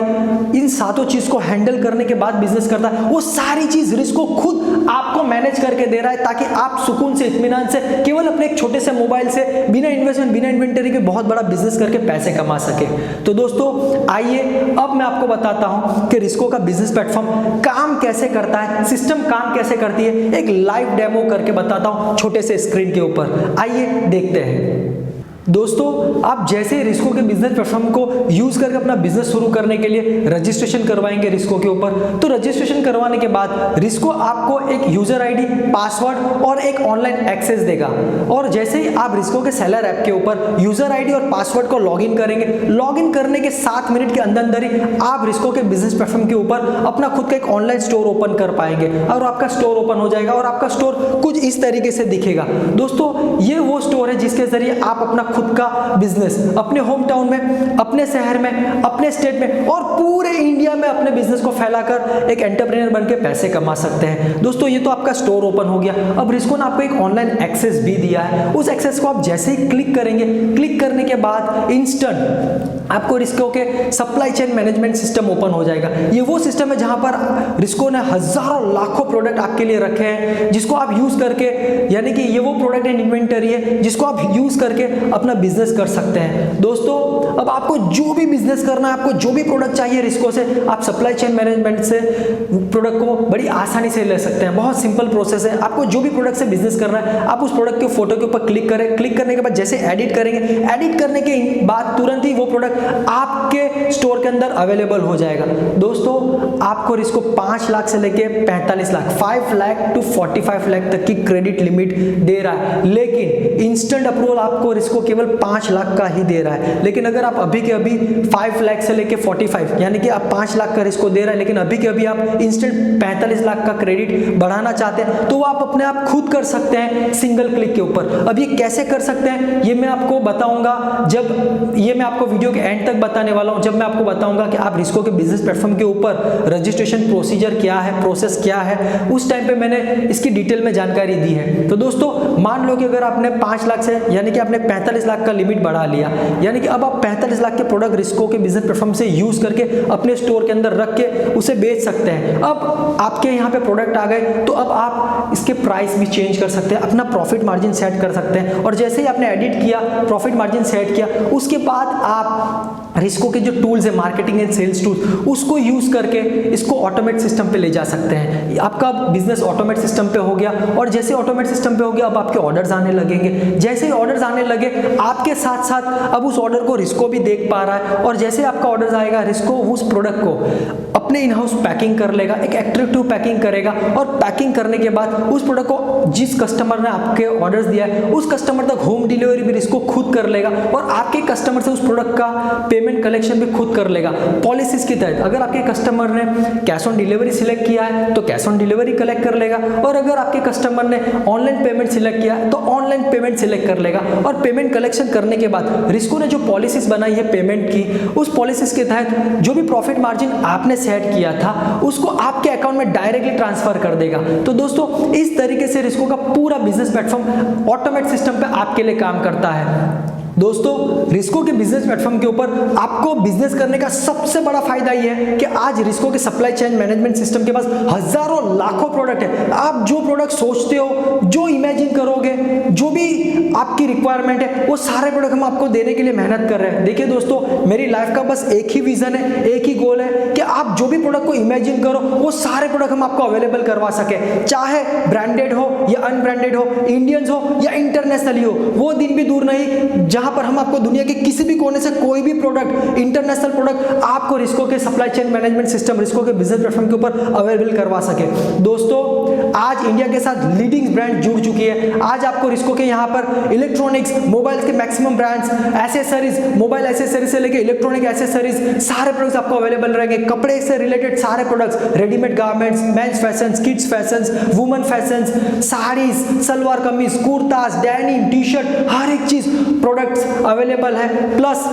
इन 7 चीज को हैंडल करने के बाद बिजनेस करता है, वो सारी चीज रिस्क को खुद आपको मैनेज करके दे रहा है, ताकि आप सुकून से, इत्मीनान से, केवल अपने एक छोटे से मोबाइल से बिना इन्वेस्टमेंट, बिना इन्वेंटरी के बहुत बड़ा बिजनेस करके पैसे कमा सके। तो दोस्तों आइए अब मैं आपको बताता हूं कि रिस्को का बिजनेस प्लेटफॉर्म काम कैसे करता है, सिस्टम काम कैसे करती है। एक लाइव डेमो करके बताता हूं छोटे से स्क्रीन के ऊपर, आइए देखते हैं। दोस्तों आप जैसे ही रिस्को के बिजनेस प्लेटफॉर्म को यूज करके अपना बिजनेस शुरू करने के लिए रजिस्ट्रेशन करवाएंगे रिस्को के ऊपर, तो रजिस्ट्रेशन करवाने के बाद रिस्को आपको एक यूजर आईडी, पासवर्ड और एक ऑनलाइन एक्सेस देगा। और जैसे ही आप रिस्को के सेलर ऐप के ऊपर यूजर आईडी और पासवर्ड को लॉगिन करेंगे, लॉगिन करने के 7 मिनट के अंदर ही आप रिस्को के बिजनेस प्लेटफॉर्म के ऊपर अपना खुद का एक ऑनलाइन स्टोर ओपन कर पाएंगे और आपका स्टोर ओपन हो जाएगा और आपका स्टोर कुछ इस तरीके से दिखेगा। दोस्तों ये वो स्टोर है जिसके जरिए आप अपना खुद का बिजनेस अपने होम टाउन में, अपने शहर में, अपने स्टेट में और पूरे इंडिया में अपने बिजनेस को फैलाकर एक एंटरप्रेन्योर बनके पैसे कमा सकते हैं। दोस्तों ये तो आपका स्टोर ओपन हो गया। अब रिस्को ने आपको एक ऑनलाइन एक्सेस भी दिया है। उस एक्सेस को आप जैसे ही क्लिक करेंगे, क्लिक करने के बाद इंस्टेंट आपको रिस्को के supply chain management system open हो जाएगा। ये वो सिस्टम है जहां पर रिस्को ने हजारों लाखों प्रोडक्ट आपके लिए रखे हैं, जिसको आप यूज करके, यानी कि ये वो प्रोडक्ट एंड इन्वेंटरी है जिसको आप यूज करके अपना बिजनेस कर सकते हैं। दोस्तों अब आपको जो भी बिजनेस करना है, आपको जो भी प्रोडक्ट चाहिए रिस्को से, आप सप्लाई चेन मैनेजमेंट से प्रोडक्ट को बड़ी आसानी से ले सकते हैं। बहुत सिंपल प्रोसेस है। आपको जो भी प्रोडक्ट से बिजनेस करना है, आप उस प्रोडक्ट के फोटो के ऊपर क्लिक करें, क्लिक करने के बाद जैसे एडिट करेंगे, एडिट करने के बाद तुरंत ही वो प्रोडक्ट आपके स्टोर के अंदर अवेलेबल हो जाएगा। दोस्तों आपको रिस्को 5 लाख से लेके 45 लाख, 5 लाख टू 45 लाख तक की क्रेडिट लिमिट दे रहा है, लेकिन इंस्टेंट अप्रूवल आपको रिस्को केवल 5 लाख का ही दे रहा है। लेकिन अगर आप अभी के अभी 5 लाख से लेके 45, यानी कि आप 5 लाख का रिस्को दे रहा है, लेकिन अभी के अभी आप इंस्टेंट 45 लाख का क्रेडिट बढ़ाना चाहते हैं, तो आप अपने आप खुद कर सकते हैं सिंगल क्लिक के ऊपर। अब ये कैसे कर सकते हैं ये मैं आपको बताऊंगा, जब ये मैं आपको वीडियो के एंड तक बताने वाला हूं, जब मैं आपको बताऊंगा कि आप रिस्को के बिजनेस प्लेटफॉर्म के ऊपर रजिस्ट्रेशन प्रोसीजर क्या है, प्रोसेस क्या है, उस टाइम पे मैंने इसकी डिटेल में जानकारी दी है। तो दोस्तों मान लो कि अगर आपने 5 लाख से, यानी कि आपने 45 लाख का लिमिट बढ़ा लिया, यानी कि अब आप 45 लाख के प्रोडक्ट रिस्को के बिजनेस प्लेटफॉर्म से यूज करके अपने स्टोर के अंदर रख के उसे बेच सकते हैं। अब आपके यहाँ पे प्रोडक्ट आ गए, तो अब आप इसके प्राइस भी चेंज कर सकते हैं, अपना प्रॉफिट मार्जिन सेट कर सकते हैं। और जैसे ही आपने एडिट किया, प्रॉफिट मार्जिन सेट किया, उसके बाद आप रिस्को के जो टूल्स है, मार्केटिंग एंड सेल्स टूल्स, उसको यूज करके इसको ऑटोमेट सिस्टम पे ले जा सकते हैं। आपका बिजनेस ऑटोमेट सिस्टम पे हो गया, और जैसे ऑटोमेट सिस्टम पे हो गया अब आपके ऑर्डर्स आने लगेंगे। जैसे ही ऑर्डर्स आने लगे, आपके साथ साथ अब उस ऑर्डर को रिस्को भी देख पा रहा है, और जैसे आपका ऑर्डर्स आएगा, रिस्को उस प्रोडक्ट को अपने इन हाउस पैकिंग कर लेगा, एक एट्रैक्टिव पैकिंग करेगा, और पैकिंग करने के बाद उस प्रोडक्ट को जिस कस्टमर ने आपके ऑर्डर्स दिया है उस कस्टमर तक होम डिलीवरी भी रिस्को खुद कर लेगा, और आपके कस्टमर से उस प्रोडक्ट का पेमेंट कलेक्शन भी खुद कर लेगा। पॉलिसीज के तहत अगर आपके कस्टमर ने कैश ऑन डिलीवरी सिलेक्ट किया है तो कैश ऑन डिलीवरी कलेक्ट कर लेगा, और अगर आपके कस्टमर ने ऑनलाइन पेमेंट सिलेक्ट किया है तो ऑनलाइन पेमेंट सिलेक्ट कर लेगा। और पेमेंट कलेक्शन करने के बाद रिस्को ने जो पॉलिसीज बनाई है पेमेंट की, उस पॉलिसीज के तहत जो भी प्रॉफिट मार्जिन आपने सेट किया था उसको आपके अकाउंट में डायरेक्टली ट्रांसफर कर देगा। तो दोस्तों इस तरीके से रिस्को का पूरा बिजनेस प्लेटफॉर्म ऑटोमेट सिस्टम पे आपके लिए काम करता है। दोस्तों रिस्को के बिजनेस प्लेटफॉर्म के ऊपर आपको बिजनेस करने का सबसे बड़ा फायदा यह है कि आज रिस्को के सप्लाई चेन मैनेजमेंट सिस्टम के पास हजारों लाखों प्रोडक्ट है। आप जो प्रोडक्ट सोचते हो, जो इमेजिन करोगे, जो भी आपकी रिक्वायरमेंट है, वो सारे प्रोडक्ट हम आपको देने के लिए मेहनत कर रहे हैं। देखिए दोस्तों, मेरी लाइफ का बस एक ही विजन है, एक ही गोल है कि आप जो भी प्रोडक्ट को इमेजिन करो वो सारे प्रोडक्ट हम आपको अवेलेबल करवा सके, चाहे ब्रांडेड हो या अनब्रांडेड हो, इंडियंस हो या इंटरनेशनली हो। वो दिन भी दूर नहीं जहां पर हम आपको दुनिया के किसी भी कोने से कोई भी प्रोडक्ट, इंटरनेशनल प्रोडक्ट आपको रिस्को के सप्लाई चेन मैनेजमेंट सिस्टम, रिस्को के बिजनेस प्लेटफॉर्म के ऊपर अवेलेबल करवा सके। दोस्तों आज इंडिया के साथ लीडिंग ब्रांड जुड़ चुकी है। आज आपको रिस्को के यहाँ पर इलेक्ट्रॉनिक्स, मोबाइल्स के maximum brands, accessories, mobile accessories से लेकर इलेक्ट्रॉनिक एसेसरीज, सारे प्रोडक्ट्स आपको अवेलेबल रहेंगे। कपड़े से रिलेटेड सारे products, readymade garments, mains fashion, kids fashion, women fashion, saris, salwar kameez, kurtas, denim, T shirt, हर एक चीज प्रोडक्ट्स अवेलेबल है। प्लस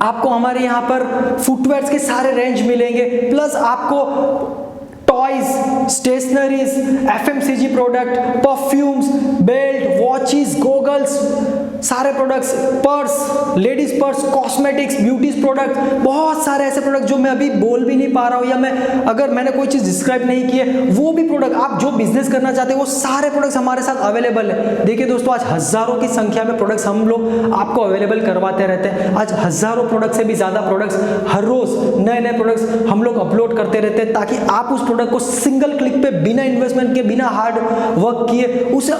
आपको हमारे यहाँ पर फुटवेयर्स के सारे रेंज मिलेंगे, प्लस आपको toys, stationeries, FMCG product, perfumes, belt, watches, goggles, सारे products, purse, ladies purse, cosmetics, beauties product, बहुत सारे ऐसे प्रोडक्ट जो मैं अभी बोल भी नहीं पा रहा हूँ, या मैं अगर मैंने कोई चीज डिस्क्राइब नहीं की है, वो भी प्रोडक्ट आप जो बिजनेस करना चाहते हैं वो सारे प्रोडक्ट्स हमारे साथ अवेलेबल है। देखिए दोस्तों, आज हजारों की संख्या में प्रोडक्ट्स हम लोग आपको अवेलेबल करवाते रहते हैं। आज हजारों प्रोडक्ट से भी ज्यादा प्रोडक्ट्स हर रोज नए नए प्रोडक्ट्स हम लोग अपलोड करते रहते हैं, ताकि आप उस प्रोडक्ट को सिंगल क्लिक पे बिना इन्वेस्टमेंट के, बिना हार्ड वर्क किए उसे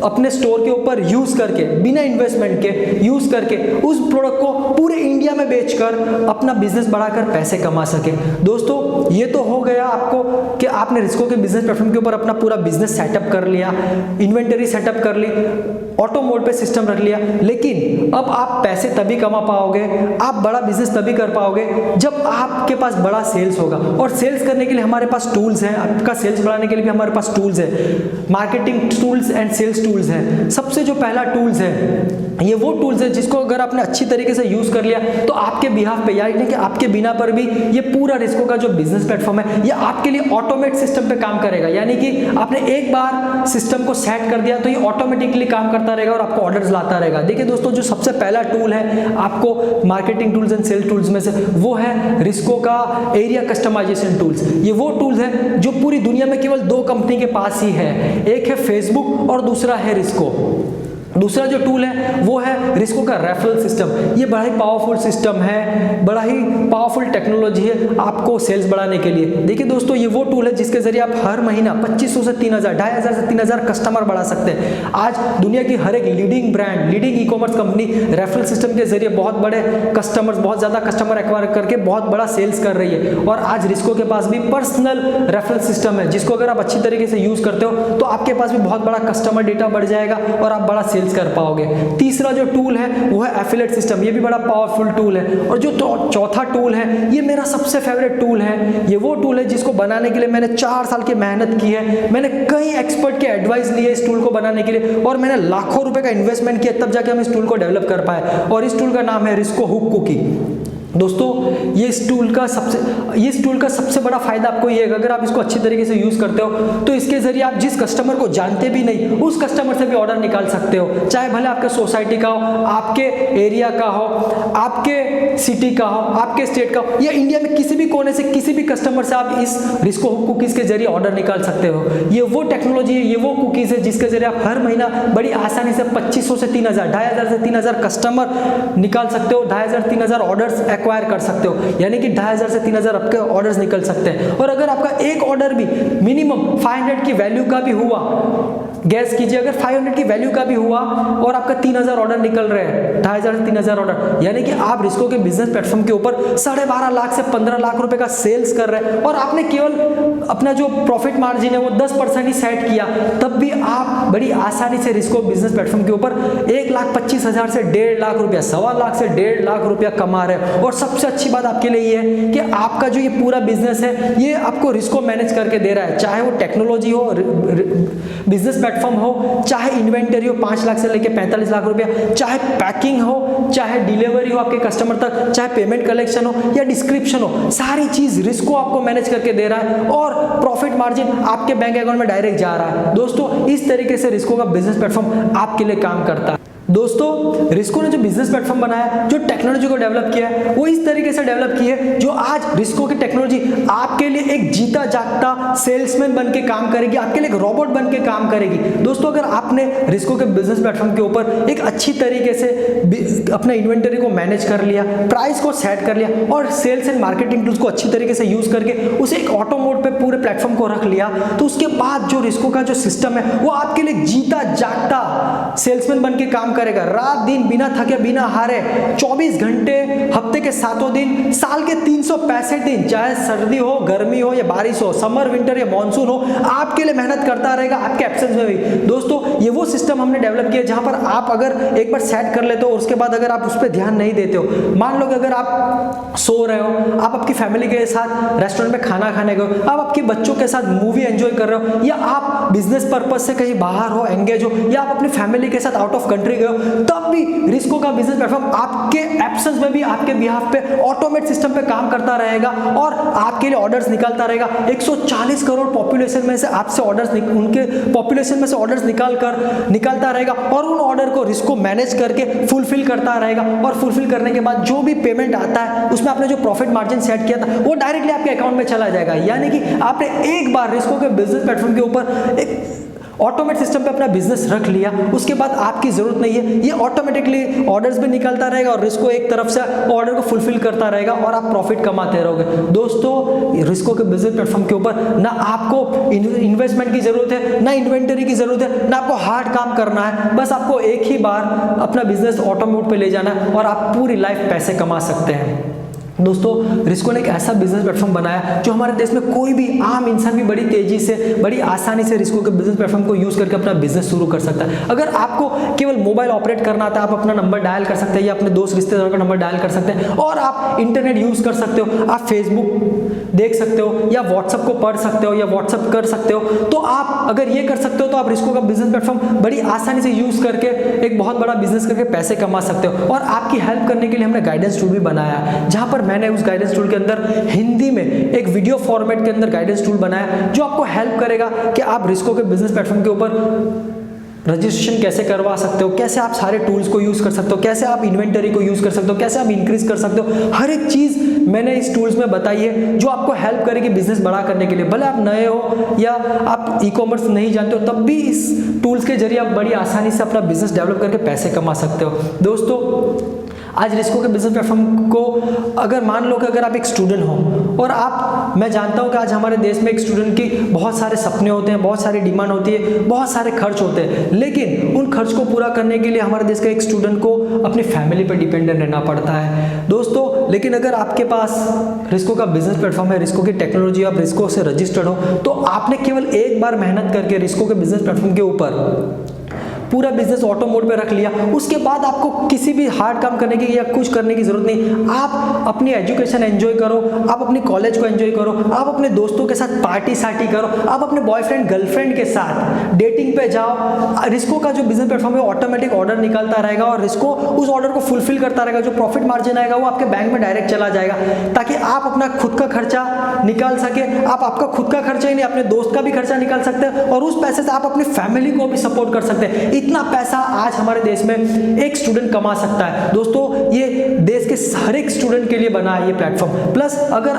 अपने स्टोर के ऊपर यूज करके, बिना इन्वेस्टमेंट के यूज करके उस प्रोडक्ट को पूरे इंडिया में बेचकर अपना बिजनेस बढ़ाकर पैसे कमा सके। दोस्तों ये तो हो गया आपको कि आपने रिस्को के बिजनेस प्लेटफॉर्म के ऊपर अपना पूरा बिजनेस सेटअप कर लिया, इन्वेंटरी सेटअप कर ली, ऑटो मोड पे सिस्टम रख लिया। लेकिन अब आप पैसे तभी कमा पाओगे, आप बड़ा बिजनेस तभी कर पाओगे जब आपके पास बड़ा सेल्स होगा। और सेल्स करने के लिए हमारे पास टूल्स हैं, आपका सेल्स बढ़ाने के लिए भी हमारे पास टूल्स है, marketing tools and sales tools हैं। सबसे जो पहला टूल्स है, ये वो टूल्स है जिसको अगर आपने अच्छी तरीके से यूज कर लिया तो आपके बिहाफ पे, यानी कि आपके बिना पर भी ये पूरा रिस्को का जो बिजनेस प्लेटफॉर्म है ये आपके लिए ऑटोमेट सिस्टम पे काम करेगा। यानी कि आपने एक बार सिस्टम को सेट कर दिया तो ये ऑटोमेटिकली काम करता रहेगा और आपको ऑर्डर्स लाता रहेगा। देखिए दोस्तों, जो सबसे पहला टूल है आपको marketing tools and sales tools में से, वो है रिस्को का एरिया कस्टमाइजेशन टूल्स। ये वो टूल्स है जो पूरी दुनिया में केवल 2 कंपनी के पास ही है, एक है फेसबुक और दूसरा है रिस्को। दूसरा जो टूल है वो है रिस्को का रेफरल सिस्टम। ये बड़ा ही पावरफुल सिस्टम है, बड़ा ही पावरफुल टेक्नोलॉजी है आपको सेल्स बढ़ाने के लिए। देखिए दोस्तों, ये वो टूल है जिसके जरिए आप हर महीना 2500 से 3000, 2500 से 3000 कस्टमर बढ़ा सकते हैं। आज दुनिया की हर एक leading brand, leading e commerce company referral system के जरिए बहुत बड़े कस्टमर्स, बहुत ज्यादा कस्टमर एक्वायर करके बहुत बड़ा सेल्स कर रही है। और आज रिस्को के पास भी पर्सनल रेफरल सिस्टम है, जिसको अगर आप अच्छी तरीके से यूज करते हो तो आपके पास भी बहुत बड़ा कस्टमर डेटा बढ़ जाएगा और आप बड़ा सेल्स कर पाओगे। तीसरा जो टूल है वो है एफिलिएट सिस्टम। ये भी बड़ा पावरफुल टूल है। और जो चौथा टूल है ये मेरा सबसे फेवरेट टूल है। ये वो टूल है जिसको बनाने के लिए मैंने 4 साल की मेहनत की है। मैंने कई एक्सपर्ट के एडवाइस लिए इस टूल को बनाने के लिए और मैंने लाखों रुपए का इन्वेस्टमेंट किया, तब जाके हम इस टूल को डेवलप कर पाए। और इस टूल का नाम है रिस्को हुक कुकी। दोस्तों ये इस टूल का सबसे बड़ा फायदा आपको ये है, अगर आप इसको अच्छी तरीके से यूज करते हो तो इसके जरिए आप जिस कस्टमर को जानते भी नहीं उस कस्टमर से भी ऑर्डर निकाल सकते हो, चाहे भले आपके सोसाइटी का हो, आपके एरिया का हो, आपके सिटी का हो, आपके स्टेट का हो, या इंडिया में किसी भी कोने से किसी भी कस्टमर से आप इस रिस्को कुकीज के जरिए ऑर्डर निकाल सकते हो। ये वो टेक्नोलॉजी है, ये वो कुकीज है जिसके जरिए आप हर महीना बड़ी आसानी से 2500 से 3000, 2500 से 3000 कस्टमर निकाल सकते हो, 2500 3000 ऑर्डर्स एक्वायर कर सकते हो, यानी कि 2500 से 3000 आपके ऑर्डर्स निकल सकते हैं। और अगर आपका एक ऑर्डर भी मिनिमम 500 की वैल्यू का भी हुआ, गैस कीजिए अगर 500 की वैल्यू का भी हुआ और आपका 3000 ऑर्डर निकल रहे हैं, 2500 से 3000 ऑर्डर, यानी कि आप रिस्को के बिजनेस प्लेटफॉर्म के ऊपर 12.5 लाख से 15 लाख रुपए का सेल्स कर रहे हैं और आपने केवल अपना जो प्रॉफिट मार्जिन है वो 10% ही सेट किया, तब भी आप बड़ी आसानी से रिस्को बिजनेस प्लेटफॉर्म के ऊपर 1,25,000 से 1.5 लाख रुपया, 1.25 लाख से 1.5 लाख रुपया कमा रहे हैं। और सबसे अच्छी बात आपके लिए ये है कि आपका जो ये पूरा बिजनेस है ये आपको रिस्को मैनेज करके दे रहा है, चाहे वो टेक्नोलॉजी हो, बिजनेस प्लेटफॉर्म हो, चाहे इन्वेंटरी हो 5 लाख से लेकर 45 लाख रुपया, चाहे पैकिंग हो, चाहे डिलीवरी हो आपके कस्टमर तक, चाहे पेमेंट कलेक्शन हो या डिस्क्रिप्शन हो, सारी चीज रिस्को आपको मैनेज करके दे रहा है और प्रॉफिट मार्जिन आपके बैंक अकाउंट में डायरेक्ट जा रहा है। दोस्तों इस तरीके से रिस्को का बिजनेस प्लेटफॉर्म आपके लिए काम करता है। दोस्तों रिस्को ने जो बिजनेस प्लेटफॉर्म बनाया, जो टेक्नोलॉजी को डेवलप किया है, वो इस तरीके से डेवलप की है जो आज रिस्को की टेक्नोलॉजी आपके लिए एक जीता जागता सेल्समैन बन के काम करेगी, आपके लिए एक रोबोट बन के काम करेगी। दोस्तों अगर आपने रिस्को के बिजनेस प्लेटफॉर्म के ऊपर एक अच्छी तरीके से अपने इन्वेंटरी को मैनेज कर लिया, प्राइस को सेट कर लिया और सेल्स एंड मार्केटिंग टूल्स को अच्छी तरीके से यूज करके उसे एक ऑटो मोड पे पूरे प्लेटफॉर्म को रख लिया, तो उसके बाद जो रिस्को का जो सिस्टम है वो आपके लिए जीता जागता सेल्समैन बन के काम करेगा, रात दिन बिना थके बिना हारे 24 घंटे हफ्ते के 7 दिन, साल के 365 दिन, चाहे सर्दी हो, गर्मी हो या बारिश हो, समर विंटर या मानसून हो, आपके लिए मेहनत करता रहेगा आपके एब्सेंस में भी। दोस्तों ये वो सिस्टम हमने डेवलप किया जहां पर आप अगर एक बार सेट कर लेते हो, उसके बाद अगर आप उस पर ध्यान नहीं देते हो, मान लो कि अगर आप सो रहे हो, आप आपकी फैमिली के साथ रेस्टोरेंट में खाना खाने गए हो, आप आपके बच्चों के साथ मूवी एंजॉय कर रहे हो, या आप बिजनेस पर्पज से कहीं बाहर हो, एंगेज हो, या आप अपनी फैमिली के साथ आउट ऑफ कंट्री गए हो, तब भी रिस्को का बिजनेस प्लेटफॉर्म आपके एब्सेंस में भी आपके बिहाफ पे ऑटोमेट सिस्टम पे काम करता रहेगा और आपके लिए ऑर्डर्स निकालता रहेगा। 140 करोड़ पॉपुलेशन में से आपसे ऑर्डर्स, उनके पॉपुलेशन में से ऑर्डर्स निकालता रहेगा और उन ऑर्डर को रिस्को मैनेज करके फुलफिल करता रहेगा और फुलफिल करने के बाद जो भी पेमेंट आता है उसमें आपने जो प्रॉफिट मार्जिन सेट किया था वो डायरेक्टली आपके अकाउंट में चला जाएगा। यानी कि आपने एक बार रिस्को के बिजनेस प्लेटफॉर्म के ऊपर एक ऑटोमेट सिस्टम पे अपना बिजनेस रख लिया, उसके बाद आपकी जरूरत नहीं है, ये ऑटोमेटिकली ऑर्डर्स भी निकालता रहेगा और रिस्को एक तरफ से ऑर्डर को फुलफिल करता रहेगा और आप प्रॉफिट कमाते रहोगे। दोस्तों रिस्को के बिजनेस प्लेटफॉर्म के ऊपर ना आपको इन्वेस्टमेंट की जरूरत है, ना इन्वेंटरी की जरूरत है, ना आपको हार्ड काम करना है, बस आपको एक ही बार अपना बिजनेस ऑटोमेट पे ले जाना है और आप पूरी लाइफ पैसे कमा सकते हैं। दोस्तों रिस्को ने एक ऐसा बिजनेस प्लेटफॉर्म बनाया जो हमारे देश में कोई भी आम इंसान भी बड़ी तेजी से, बड़ी आसानी से रिस्को के बिजनेस प्लेटफॉर्म को यूज करके अपना बिजनेस शुरू कर सकता है। अगर आपको केवल मोबाइल ऑपरेट करना आता है, आप अपना नंबर डायल कर सकते हैं या अपने दोस्त रिश्तेदारों का नंबर डायल कर सकते हैं और आप इंटरनेट यूज कर सकते हो, आप फेसबुक देख सकते हो या व्हाट्सएप को पढ़ सकते हो या व्हाट्सएप कर सकते हो, तो आप अगर ये कर सकते हो तो आप रिस्को का बिजनेस प्लेटफॉर्म बड़ी आसानी से यूज करके एक बहुत बड़ा बिजनेस करके पैसे कमा सकते हो। और आपकी हेल्प करने के लिए हमने गाइडेंस टूल भी बनाया, जहां पर मैंने उस गाइडेंस टूल के अंदर हिंदी में एक वीडियो फॉर्मेट के अंदर गाइडेंस टूल बनाया जो आपको हेल्प करेगा कि आप रिस्को के बिजनेस प्लेटफॉर्म के ऊपर रजिस्ट्रेशन कैसे करवा सकते हो, कैसे आप सारे टूल्स को यूज कर सकते हो, कैसे आप इन्वेंटरी को यूज कर सकते हो, कैसे आप इंक्रीज कर सकते हो, हर एक चीज मैंने इस टूल्स में बताई है जो आपको हेल्प करेगी बिजनेस बड़ा करने के लिए। भले आप नए हो या आप ई कॉमर्स नहीं जानते हो, तब भी इस टूल्स के जरिए आप बड़ी आसानी से अपना बिजनेस डेवलप करके पैसे कमा सकते हो। दोस्तों आज रिस्को के बिजनेस प्लेटफॉर्म को अगर मान लो कि अगर आप एक स्टूडेंट हो और आप, मैं जानता हूं कि आज हमारे देश में एक स्टूडेंट की बहुत सारे सपने होते हैं, बहुत सारी डिमांड होती है, बहुत सारे खर्च होते हैं, लेकिन उन खर्च को पूरा करने के लिए हमारे देश का एक स्टूडेंट को अपनी फैमिली पर डिपेंडेंट रहना पड़ता है। दोस्तों लेकिन अगर आपके पास रिस्को का बिजनेस प्लेटफॉर्म है, रिस्को की टेक्नोलॉजी, आप रिस्को से रजिस्टर्ड हो, तो आपने केवल एक बार मेहनत करके रिस्को के बिजनेस प्लेटफॉर्म के ऊपर पूरा बिजनेस ऑटो मोड पे रख लिया, उसके बाद आपको किसी भी हार्ड काम करने की या कुछ करने की जरूरत नहीं। आप अपनी एजुकेशन एंजॉय करो, आप अपनी कॉलेज को एंजॉय करो, आप अपने दोस्तों के साथ पार्टी सार्टी करो, आप अपने बॉयफ्रेंड गर्लफ्रेंड के साथ डेटिंग पे जाओ। रिस्को का जो बिजनेस प्लेटफॉर्म है ऑटोमेटिक ऑर्डर निकालता रहेगा और रिस्को उस ऑर्डर को फुलफिल करता रहेगा। जो प्रॉफिट मार्जिन आएगा वो आपके बैंक में डायरेक्ट चला जाएगा, ताकि आप अपना खुद का खर्चा निकाल सके। आप आपका खुद का खर्चा ही नहीं, अपने दोस्त का भी खर्चा निकाल सकते हैं और उस पैसे से आप अपनी फैमिली को भी सपोर्ट कर सकते हैं। इतना पैसा आज हमारे देश में एक स्टूडेंट कमा सकता है। दोस्तों, ये देश के हर एक स्टूडेंट के लिए बना है ये प्लेटफॉर्म। प्लस अगर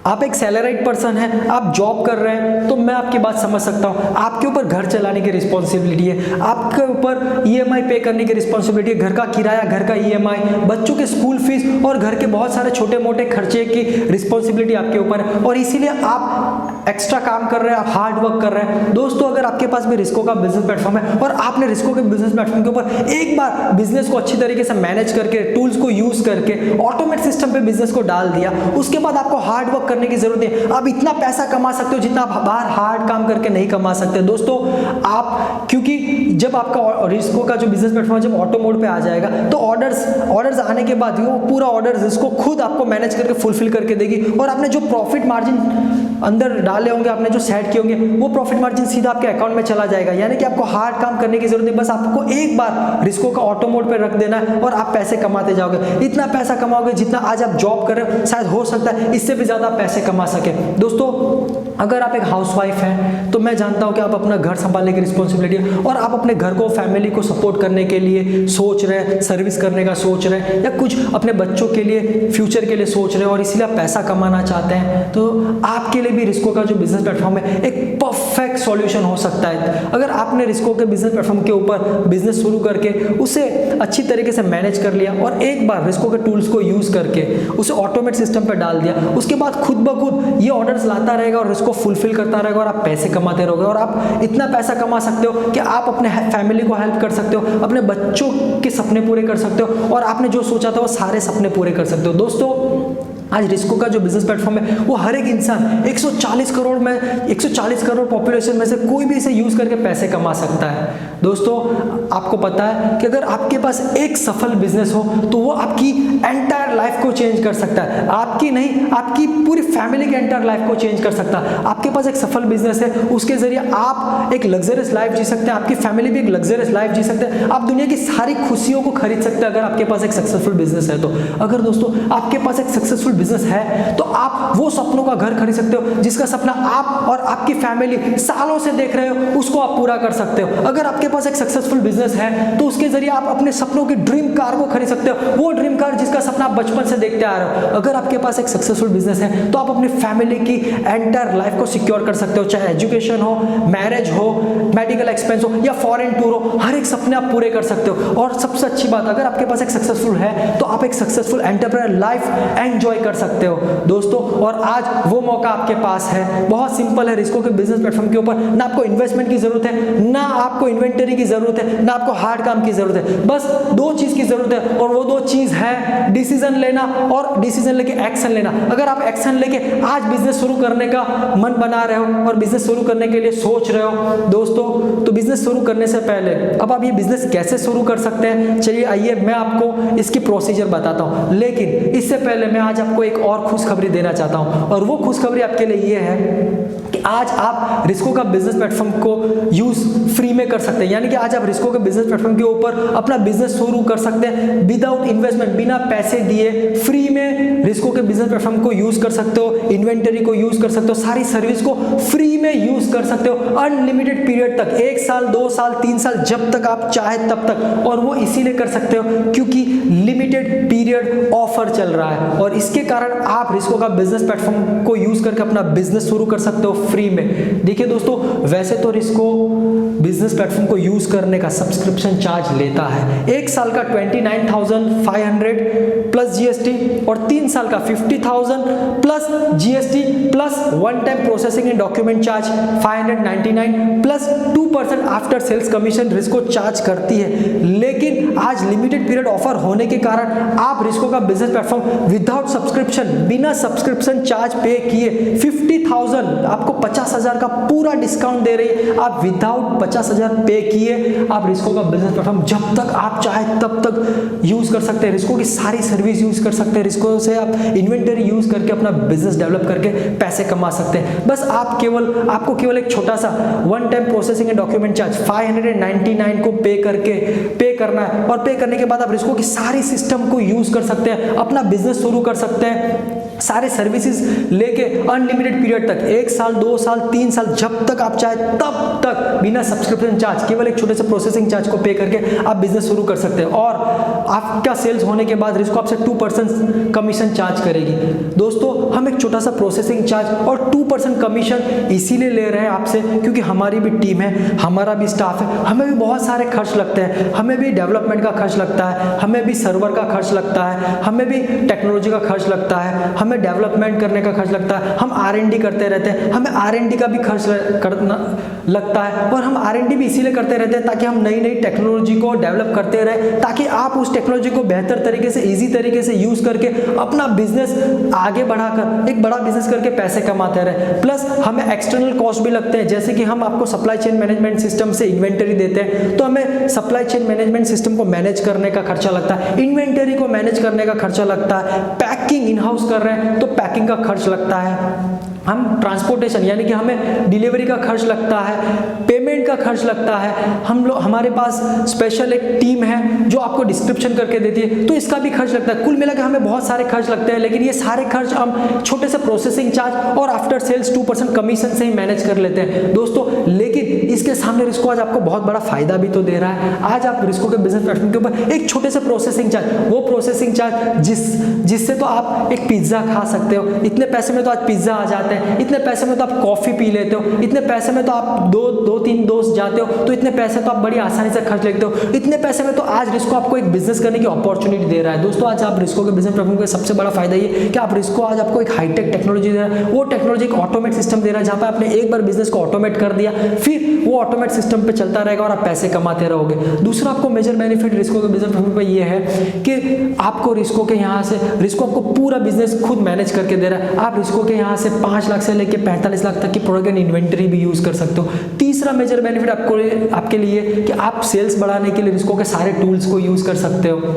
आप एक सैलराइड पर्सन हैं, आप जॉब कर रहे हैं, तो मैं आपकी बात समझ सकता हूं। आपके ऊपर घर चलाने की रिस्पॉन्सिबिलिटी है, आपके ऊपर ईएमआई पे करने की रिस्पॉन्सिबिलिटी है, घर का किराया, घर का ईएमआई, बच्चों के स्कूल फीस और घर के बहुत सारे छोटे मोटे खर्चे की रिस्पॉन्सिबिलिटी आपके ऊपर है और इसीलिए आप एक्स्ट्रा काम कर रहे हैं, आप हार्ड वर्क कर रहे हैं। दोस्तों, अगर आपके पास भी रिस्को का बिजनेस प्लेटफॉर्म है और आपने रिस्को के बिजनेस प्लेटफॉर्म के ऊपर एक बार बिजनेस को अच्छी तरीके से मैनेज करके, टूल्स को यूज करके ऑटोमेट सिस्टम पे बिजनेस को डाल दिया, उसके बाद आपको हार्ड वर्क करने की जरूरत है। आप इतना पैसा कमा सकते हो जितना आप बाहर हार्ड काम करके नहीं कमा सकते। दोस्तों, आप क्योंकि जब आपका रिस्को का जो बिजनेस प्लेटफॉर्म जब ऑटो मोड पे आ जाएगा तो ऑर्डर्स आने के बाद वो पूरा ऑर्डर्स इसको खुद आपको मैनेज करके फुलफिल करके देगी और आपने जो प्रॉफिट मार्जिन अंदर डाले होंगे, आपने जो सेट किए होंगे, वो प्रॉफिट मार्जिन सीधा आपके अकाउंट में चला जाएगा। यानी कि आपको हार्ड काम करने की जरूरत नहीं, बस आपको एक बार रिस्को का ऑटो मोड पे रख देना है और आप पैसे कमाते जाओगे। इतना पैसा कमाओगे जितना आज आप जॉब कर रहे हो, शायद हो सकता है इससे भी ज्यादा पैसे कमा सके। दोस्तों, अगर आप एक हाउसवाइफ हैं तो मैं जानता हूं कि आप अपना घर संभालने की रिस्पॉन्सिबिलिटी है और आप अपने घर को, फैमिली को सपोर्ट करने के लिए सोच रहे हैं, सर्विस करने का सोच रहे हैं या कुछ अपने बच्चों के लिए, फ्यूचर के लिए सोच रहे हैं और इसीलिए आप पैसा कमाना चाहते हैं, तो आपके लिए भी रिस्को का जो बिजनेस प्लेटफॉर्म है एक परफेक्ट सॉल्यूशन हो सकता है। अगर आपने रिस्को के बिजनेस प्लेटफॉर्म के ऊपर बिजनेस शुरू करके उसे अच्छी तरीके से मैनेज कर लिया और एक बार रिस्को के टूल्स को यूज करके उसे ऑटोमेट सिस्टम पर डाल दिया, उसके बाद खुद ब खुद ये ऑर्डर्स लाता रहेगा और इसको फुलफिल करता रहेगा और आप पैसे कमाते रहोगे और आप इतना पैसा कमा सकते हो कि आप अपने फैमिली को हेल्प कर सकते हो, अपने बच्चों के सपने पूरे कर सकते हो और आपने जो सोचा था वो सारे सपने पूरे कर सकते हो। दोस्तों, आज रिस्को का जो बिजनेस प्लेटफॉर्म है वो हर एक इंसान 140 करोड़ पॉपुलेशन में से कोई भी इसे यूज करके पैसे कमा सकता है। दोस्तों, आपको पता है कि अगर आपके पास एक सफल बिजनेस हो तो वो आपकी एंटायर लाइफ को चेंज कर सकता है, आपकी नहीं, आपकी पूरी फैमिली की एंटायर लाइफ को चेंज कर सकता है। आपके पास एक सफल बिजनेस है, उसके जरिए आप एक लग्जरियस लाइफ जी सकते हैं, आपकी फैमिली भी एक लग्जरियस लाइफ जी सकते हैं, आप दुनिया की सारी खुशियों को खरीद सकते हैं अगर आपके पास एक सक्सेसफुल बिजनेस है तो। अगर दोस्तों आपके पास एक सक्सेसफुल बिजनेस है तो आप वो सपनों का घर खरीद सकते हो जिसका सपना आप और आपकी फैमिली सालों से देख रहे हो, उसको आप पूरा कर सकते हो। अगर आपके पास एक सक्सेसफुल बिजनेस है तो उसके जरिए आप अपने सपनों की ड्रीम कार को खरीद सकते हो, वो ड्रीम कार जिसका सपना आप बचपन से देखते आ रहे हो। अगर आपके पास एक सक्सेसफुल बिजनेस है तो आप अपनी फैमिली की एंटायर लाइफ को सिक्योर कर सकते हो, चाहे एजुकेशन हो, मैरिज हो, मेडिकल एक्सपेंस हो या फॉरेन टूर हो, हर एक सपने आप पूरे कर सकते हो। और सबसे अच्छी बात, अगर आपके पास एक सक्सेसफुल है तो आप एक सक्सेसफुल एंटरप्रेन्योर लाइफ एंजॉय कर सकते हो दोस्तों। और आज वो मौका आपके पास है, बहुत सिंपल है। रिस्को के बिजनेस प्लेटफॉर्म के ऊपर ना आपको इन्वेस्टमेंट की जरूरत है, ना आपको इन्वेंटरी की जरूरत है, ना आपको हार्ड काम की जरूरत है, बस दो चीज की जरूरत है और वो दो चीज है डिसीजन लेना और डिसीजन लेके एक्शन लेना। अगर आप एक्शन लेके आज बिजनेस शुरू करने का मन बना रहे हो और बिजनेस शुरू करने के लिए सोच रहे हो दोस्तों, तो बिजनेस शुरू करने से पहले अब आप ये बिजनेस कैसे शुरू कर सकते हैं, चलिए आइए मैं आपको इसकी प्रोसीजर बताता हूं। लेकिन इससे पहले मैं आज आपको एक और खुशखबरी देना चाहता हूं और वो खुशखबरी आपके लिए ये है कि आज आप रिस्को का बिजनेस प्लेटफॉर्म को यूज फ्री में कर सकते हैं। यानी कि आज आप रिस्को के बिजनेस प्लेटफॉर्म के ऊपर अपना बिजनेस शुरू कर सकते हैं विदाउट इन्वेस्टमेंट, बिना पैसे दिए फ्री में रिस्को के बिजनेस प्लेटफॉर्म को यूज कर सकते हो, इन्वेंटरी को यूज कर सकते हो, सारी सर्विस को फ्री में यूज कर सकते हो अनलिमिटेड पीरियड तक, 1 साल 2 साल 3 साल, जब तक आप चाहे तब तक। और वो इसीलिए कर सकते हो क्योंकि लिमिटेड पीरियड ऑफर चल रहा है और इसके कारण आप रिस्को का बिजनेस प्लेटफॉर्म को यूज करके अपना बिजनेस शुरू कर सकते हो फ्री में। देखिए दोस्तों, वैसे तो रिस्को बिजनेस प्लेटफॉर्म को यूज करने का सब्सक्रिप्शन चार्ज लेता है, 1 साल का 29,500 प्लस जीएसटी और 3 साल का 50,000 plus GST plus one time processing and document charge 599 plus 2% after sales commission रिस्को चार्ज करती है। लेकिन आज लिमिटेड पीरियड ऑफर होने के कारण आप रिस्को का बिजनेस प्लेटफॉर्म विदाउट सब्सक्रिप्शन, बिना सब्सक्रिप्शन चार्ज पे किए 50,000 आपको 50,000 का पूरा डिस्काउंट दे रही है। आप विदाउट 50,000 पे किए आप रिस्को का बिजनेस प्लेटफॉर्म जब तक आप चाहे तब तक यूज कर सकते हैं। रिस्को की सारी सर्विस यूज कर सकते हैं। रिस्को से आप इन्वेंटरी यूज करके अपना बिजनेस डेवलप करके पैसे कमा सकते हैं। बस आपको केवल एक छोटा सा one time processing and document charge 599 को पे करना है और पे करने के बाद आप रिस्को की सारी सिस्टम को यूज कर सकते हैं, अपना बिजनेस शुरू कर सकते हैं, सारे सर्विसेज लेके अनलिमिटेड पीरियड तक 1 साल 2 साल 3 साल जब तक आप चाहे तब तक बिना सब्सक्रिप्शन चार्ज केवल एक छोटे से प्रोसेसिंग चार्ज को पे करके आप बिजनेस शुरू कर सकते हैं। और आपका सेल्स होने के बाद रिस्को आपसे 2% कमीशन चार्ज करेगी। दोस्तों हम एक छोटा सा प्रोसेसिंग चार्ज और 2% कमीशन इसीलिए ले रहे हैं आपसे क्योंकि हमारी भी टीम है, हमारा भी स्टाफ है, हमें भी बहुत सारे खर्च लगते हैं, हमें भी डेवलपमेंट का खर्च लगता है, हमें भी सर्वर का खर्च लगता है, हमें भी टेक्नोलॉजी का खर्च लगता है, हमें डेवलपमेंट करने का खर्च लगता है, हम R&D करते रहते हैं, हमें R&D का भी खर्च करना लगता है। और हम R&D भी इसीलिए करते रहते हैं ताकि हम नई नई टेक्नोलॉजी को डेवलप करते रहें, ताकि आप उस टेक्नोलॉजी को बेहतर तरीके से ईजी तरीके से यूज करके अपना बिजनेस आगे बढ़ाकर एक बड़ा बिजनेस करके पैसे कमाते रहे। प्लस हमें एक्सटर्नल कॉस्ट भी लगते हैं, जैसे कि हम आपको सप्लाई चेन मैनेजमेंट सिस्टम से इन्वेंटरी देते हैं तो हमें सप्लाई चेन मैनेजमेंट सिस्टम को मैनेज करने का खर्चा लगता है, इन्वेंटरी को मैनेज करने का खर्चा लगता है, पैकिंग इन हाउस कर रहे हैं तो पैकिंग का खर्च लगता है, हम ट्रांसपोर्टेशन यानी कि हमें डिलीवरी का खर्च लगता है, पेमेंट का खर्च लगता है, हमारे पास स्पेशल एक टीम है जो आपको डिस्क्रिप्शन करके देती है तो इसका भी खर्च लगता है। कुल मिलाकर हमें बहुत सारे खर्च लगते हैं, लेकिन ये सारे खर्च हम छोटे से प्रोसेसिंग चार्ज और आफ्टर सेल्स 2% कमीशन से ही मैनेज कर लेते हैं दोस्तों। लेकिन इसके सामने रिस्को आज आपको बहुत बड़ा फायदा भी तो दे रहा है। आज आप रिस्को के बिजनेस प्लेटफॉर्म के ऊपर एक छोटे से प्रोसेसिंग चार्ज, वो प्रोसेसिंग चार्ज जिससे तो आप एक पिज्जा खा सकते हो, इतने पैसे में तो आज पिज्जा आ जाते हैं, इतने पैसे में तो आप कॉफी पी लेते हो, इतने पैसे में तो आप दो तीन दोस्त जाते हो तो इतने पैसे तो आप बड़ी आसानी से खर्च लेते हो, इतने पैसे में तो आज रिस्को आपको एक बिजनेस करने की अपॉर्चुनिटी दे रहा है। दोस्तों आज आप रिस्को के बिजनेस प्लेटफॉर्म का सबसे बड़ा फायदा ये कि आप रिस्को आज आपको एक हाईटेक टेक्नोलॉजी दे रहा है। वो टेक्नोलॉजी एक ऑटोमेट सिस्टम दे रहा है जहां पर आपने एक बार बिजनेस को ऑटोमेट कर दिया फिर वो ऑटोमेट सिस्टम पे चलता रहेगा और आप पैसे कमाते रहोगे। दूसरा आपको मेजर बेनिफिट रिस्को के बिजनेस प्लेटफॉर्म पे ये है कि आपको रिस्को के यहाँ से रिस्को आपको पूरा बिजनेस खुद मैनेज करके दे रहा है। आप रिस्को के यहाँ से 5 लाख से लेकर 45 लाख तक की प्रोडक्ट एंड इन्वेंटरी भी यूज कर सकते हो। तीसरा मेजर बेनिफिट आपके लिए कि आप सेल्स बढ़ाने के लिए रिस्को के सारे टूल्स को यूज कर सकते हो।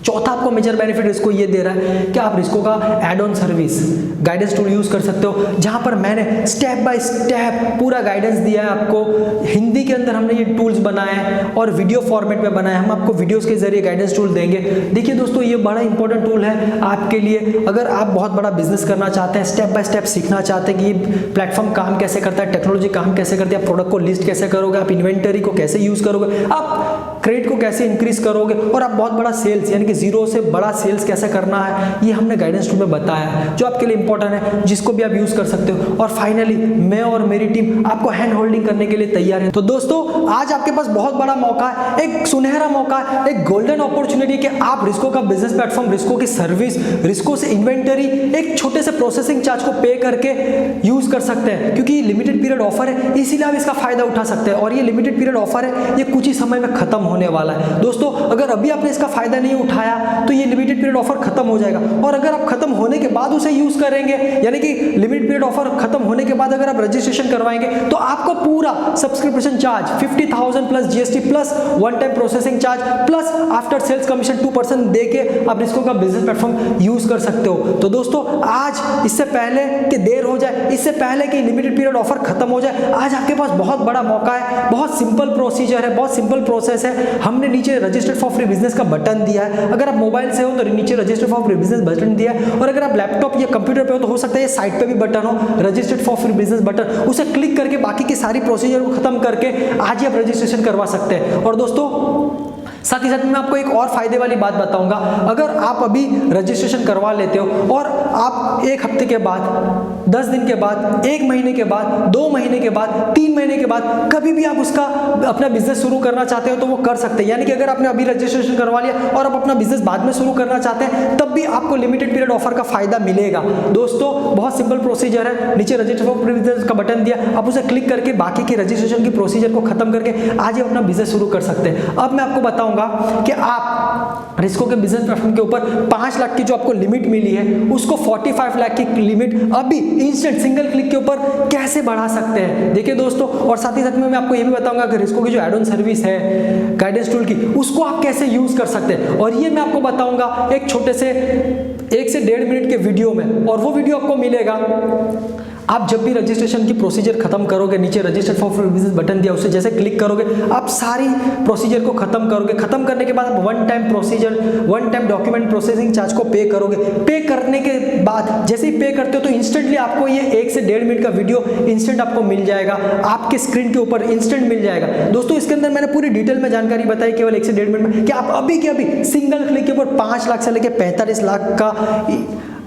चौथा आपको मेजर बेनिफिट रिस्को ये दे रहा है कि आप रिस्को का add on service guidance tool use कर सकते हो, जहां पर मैंने स्टेप बाय स्टेप पूरा गाइडेंस दिया है आपको। हिंदी के अंदर हमने ये टूल्स बनाए हैं और वीडियो फॉर्मेट में बनाए हैं। हम आपको वीडियोस के जरिए गाइडेंस टूल देंगे। देखिए दोस्तों ये बड़ा इंपॉर्टेंट टूल है आपके लिए। अगर आप बहुत बड़ा बिजनेस करना चाहते हैं, स्टेप बाय स्टेप सीखना चाहते हैं कि ये प्लेटफॉर्म काम कैसे करता है, टेक्नोलॉजी काम कैसे करती है, आप प्रोडक्ट को लिस्ट कैसे करोगे, आप इन्वेंटरी को कैसे यूज करोगे, आप क्रेडिट को कैसे इंक्रीज करोगे और आप बहुत बड़ा सेल्स यानी कि जीरो से बड़ा सेल्स कैसे करना है, ये हमने गाइडेंस टूल में बताया है जो आपके लिए इंपॉर्टेंट है, जिसको भी आप यूज कर सकते हो। और फाइनली मैं और मेरी टीम आपको हैंड होल्डिंग करने के लिए तैयार है। तो दोस्तों आज आपके पास बहुत बड़ा मौका है, एक सुनहरा मौका है, एक गोल्डन अपॉर्चुनिटी कि आप रिस्को का बिजनेस प्लेटफॉर्म, रिस्को की सर्विस, रिस्को से इन्वेंटरी एक छोटे से प्रोसेसिंग चार्ज को पे करके यूज कर सकते हैं। क्योंकि लिमिटेड पीरियड ऑफर है इसीलिए आप इसका फायदा उठा सकते हैं और ये लिमिटेड पीरियड ऑफर है, ये कुछ ही समय में खत्म होने वाला है। दोस्तों अगर अभी आपने इसका फायदा नहीं उठाया तो ये लिमिटेड पीरियड ऑफर खत्म हो जाएगा और अगर आप खत्म होने के बाद उसे यूज करेंगे यानी कि लिमिटेड पीरियड ऑफर खत्म होने के बाद अगर आप रजिस्ट्रेशन करवाएंगे तो आपको पूरा subscription charge 50,000 plus GST plus one time processing charge plus after sales commission 2% देके आप रिस्को का बिजनेस प्लेटफॉर्म यूज कर सकते हो। तो दोस्तों आज इससे पहले कि देर हो जाए, इससे पहले कि लिमिटेड पीरियड ऑफर खत्म हो जाए, आज आपके पास बहुत बड़ा मौका है। बहुत सिंपल प्रोसीजर है, बहुत सिंपल प्रोसेस है। हमने नीचे रजिस्टर्ड फॉर फ्री बिजनेस का बटन दिया है। अगर आप मोबाइल से हो तो नीचे register for free business button दिया है और अगर आप लैपटॉप या कंप्यूटर पे हो तो हो सकता है साइट पे भी बटन हो registered for free business button, उसे क्लिक करके बाकी की सारी प्रोसीजर को खत्म करके आज ही आप रजिस्ट्रेशन करवा सकते हैं। और दोस्तों साथ ही साथ मैं आपको एक और फायदे वाली बात बताऊंगा। अगर आप अभी रजिस्ट्रेशन करवा लेते हो और आप 1 हफ्ते के बाद, 10 दिन के बाद, 1 महीने के बाद, 2 महीने के बाद, 3 महीने के बाद कभी भी आप उसका अपना बिजनेस शुरू करना चाहते हो तो वो कर सकते हैं। यानी कि अगर आपने अभी रजिस्ट्रेशन करवा लिया और आप अपना बिजनेस बाद में शुरू करना चाहते हैं तब भी आपको लिमिटेड पीरियड ऑफर का फायदा मिलेगा। दोस्तों बहुत सिंपल प्रोसीजर है, नीचे रजिस्टर फॉर बिजनेस का बटन दिया, आप उसे क्लिक करके बाकी की रजिस्ट्रेशन की प्रोसीजर को खत्म करके आज ही अपना बिजनेस शुरू कर सकते हैं। अब मैं आपको बताऊंगा कि आप रिस्को के बिजनेस प्लेटफॉर्म के ऊपर 5 लाख की जो आपको लिमिट मिली है उसको 45 लाख की लिमिट अभी इंस्टेंट सिंगल क्लिक के ऊपर कैसे बढ़ा सकते हैं। देखिए दोस्तों, और साथ ही साथ में मैं आपको ये भी बताऊंगा कि रिस्को की जो एड ऑन सर्विस है गाइडेंस टूल की, उसको आप कैसे यूज कर सकते हैं। और ये मैं आपको बताऊंगा एक छोटे से 1 से 1.5 मिनट के वीडियो में, और वो वीडियो आपको मिलेगा आप जब भी रजिस्ट्रेशन की प्रोसीजर खत्म करोगे, नीचे रजिस्टर फॉर बिजनेस बटन दिया उसे जैसे क्लिक करोगे आप सारी प्रोसीजर को खत्म करोगे। खत्म करने के बाद आप one time document processing charge को पे करोगे। पे करने के बाद जैसे ही पे करते हो तो इंस्टेंटली आपको ये 1 से 1.5 मिनट का वीडियो इंस्टेंट आपको मिल जाएगा, आपके स्क्रीन के ऊपर इंस्टेंट मिल जाएगा। दोस्तों इसके अंदर मैंने पूरी डिटेल में जानकारी बताई केवल 1 से 1.5 मिनट में कि आप अभी के अभी सिंगल क्लिक के ऊपर 5 लाख से लेकर 45 लाख का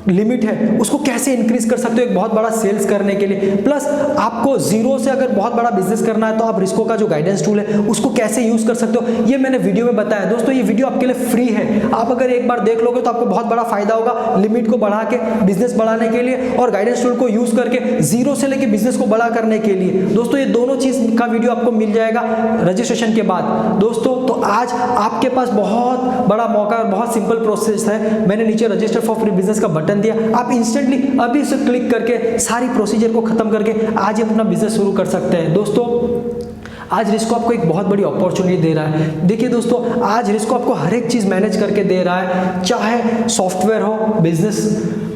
लिमिट है उसको कैसे इंक्रीज कर सकते हो एक बहुत बड़ा सेल्स करने के लिए। प्लस आपको जीरो से अगर बहुत बड़ा बिजनेस करना है तो आप रिस्को का जो गाइडेंस टूल है उसको कैसे यूज कर सकते हो ये मैंने वीडियो में बताया। दोस्तों ये वीडियो आपके लिए फ्री है, आप अगर एक बार देख लोगे तो आपको बहुत बड़ा फायदा होगा लिमिट को बढ़ा के बिजनेस बढ़ाने के लिए और गाइडेंस टूल को यूज करके जीरो से लेके बिजनेस को बड़ा करने के लिए। दोस्तों ये दोनों चीज का वीडियो आपको मिल जाएगा रजिस्ट्रेशन के बाद। दोस्तों तो आज आपके पास बहुत बड़ा मौका और बहुत सिंपल प्रोसेस है। मैंने नीचे रजिस्टर फॉर फ्री बिजनेस का बटन दिया, आप इंस्टेंटली अभी से क्लिक करके सारी प्रोसीजर को खत्म करके आज ही अपना बिजनेस शुरू कर सकते हैं। दोस्तों आज रिस्को आपको एक बहुत बड़ी अपॉर्चुनिटी दे रहा है। देखिए दोस्तों आज रिस्को आपको हर एक चीज मैनेज करके दे रहा है, चाहे सॉफ्टवेयर हो, बिजनेस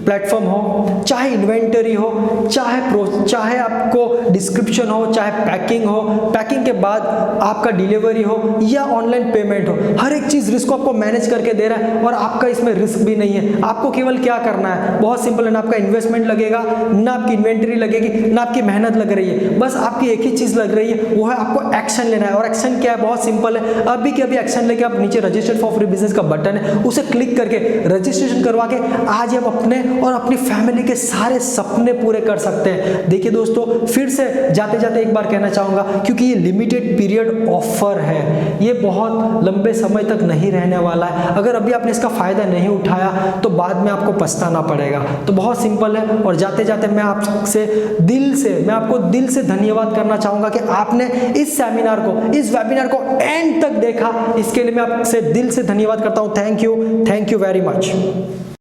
प्लेटफॉर्म हो, चाहे इन्वेंटरी हो, चाहे आपको डिस्क्रिप्शन हो, चाहे पैकिंग हो, पैकिंग के बाद आपका डिलीवरी हो या ऑनलाइन पेमेंट हो, हर एक चीज रिस्को आपको मैनेज करके दे रहा है और आपका इसमें रिस्क भी नहीं है। आपको केवल क्या करना है, बहुत सिंपल है, ना आपका इन्वेस्टमेंट लगेगा, ना आपकी इन्वेंटरी लगेगी, ना आपकी मेहनत लग रही है, बस आपकी एक ही चीज लग रही है वो है आपको एक्शन लेना है। और एक्शन क्या है, बहुत सिंपल है, अभी के अभी एक्शन लेके आप नीचे रजिस्टर फॉर फ्री बिजनेस का बटन है उसे क्लिक करके रजिस्ट्रेशन करवा के आज आप अपने और अपनी फैमिली के सारे सपने पूरे कर सकते हैं। देखिए दोस्तों फिर से जाते जाते एक बार कहना चाहूंगा क्योंकि ये लिमिटेड पीरियड ऑफर है, ये बहुत लंबे समय तक नहीं रहने वाला है। अगर अभी आपने इसका फायदा नहीं उठाया तो बाद में आपको पछताना पड़ेगा। तो बहुत सिंपल है और जाते जाते मैं आपको दिल से धन्यवाद करना चाहूंगा कि आपने इस वेबिनार को एंड तक देखा। इसके लिए मैं आपसे दिल से धन्यवाद करता हूं। Thank you very much.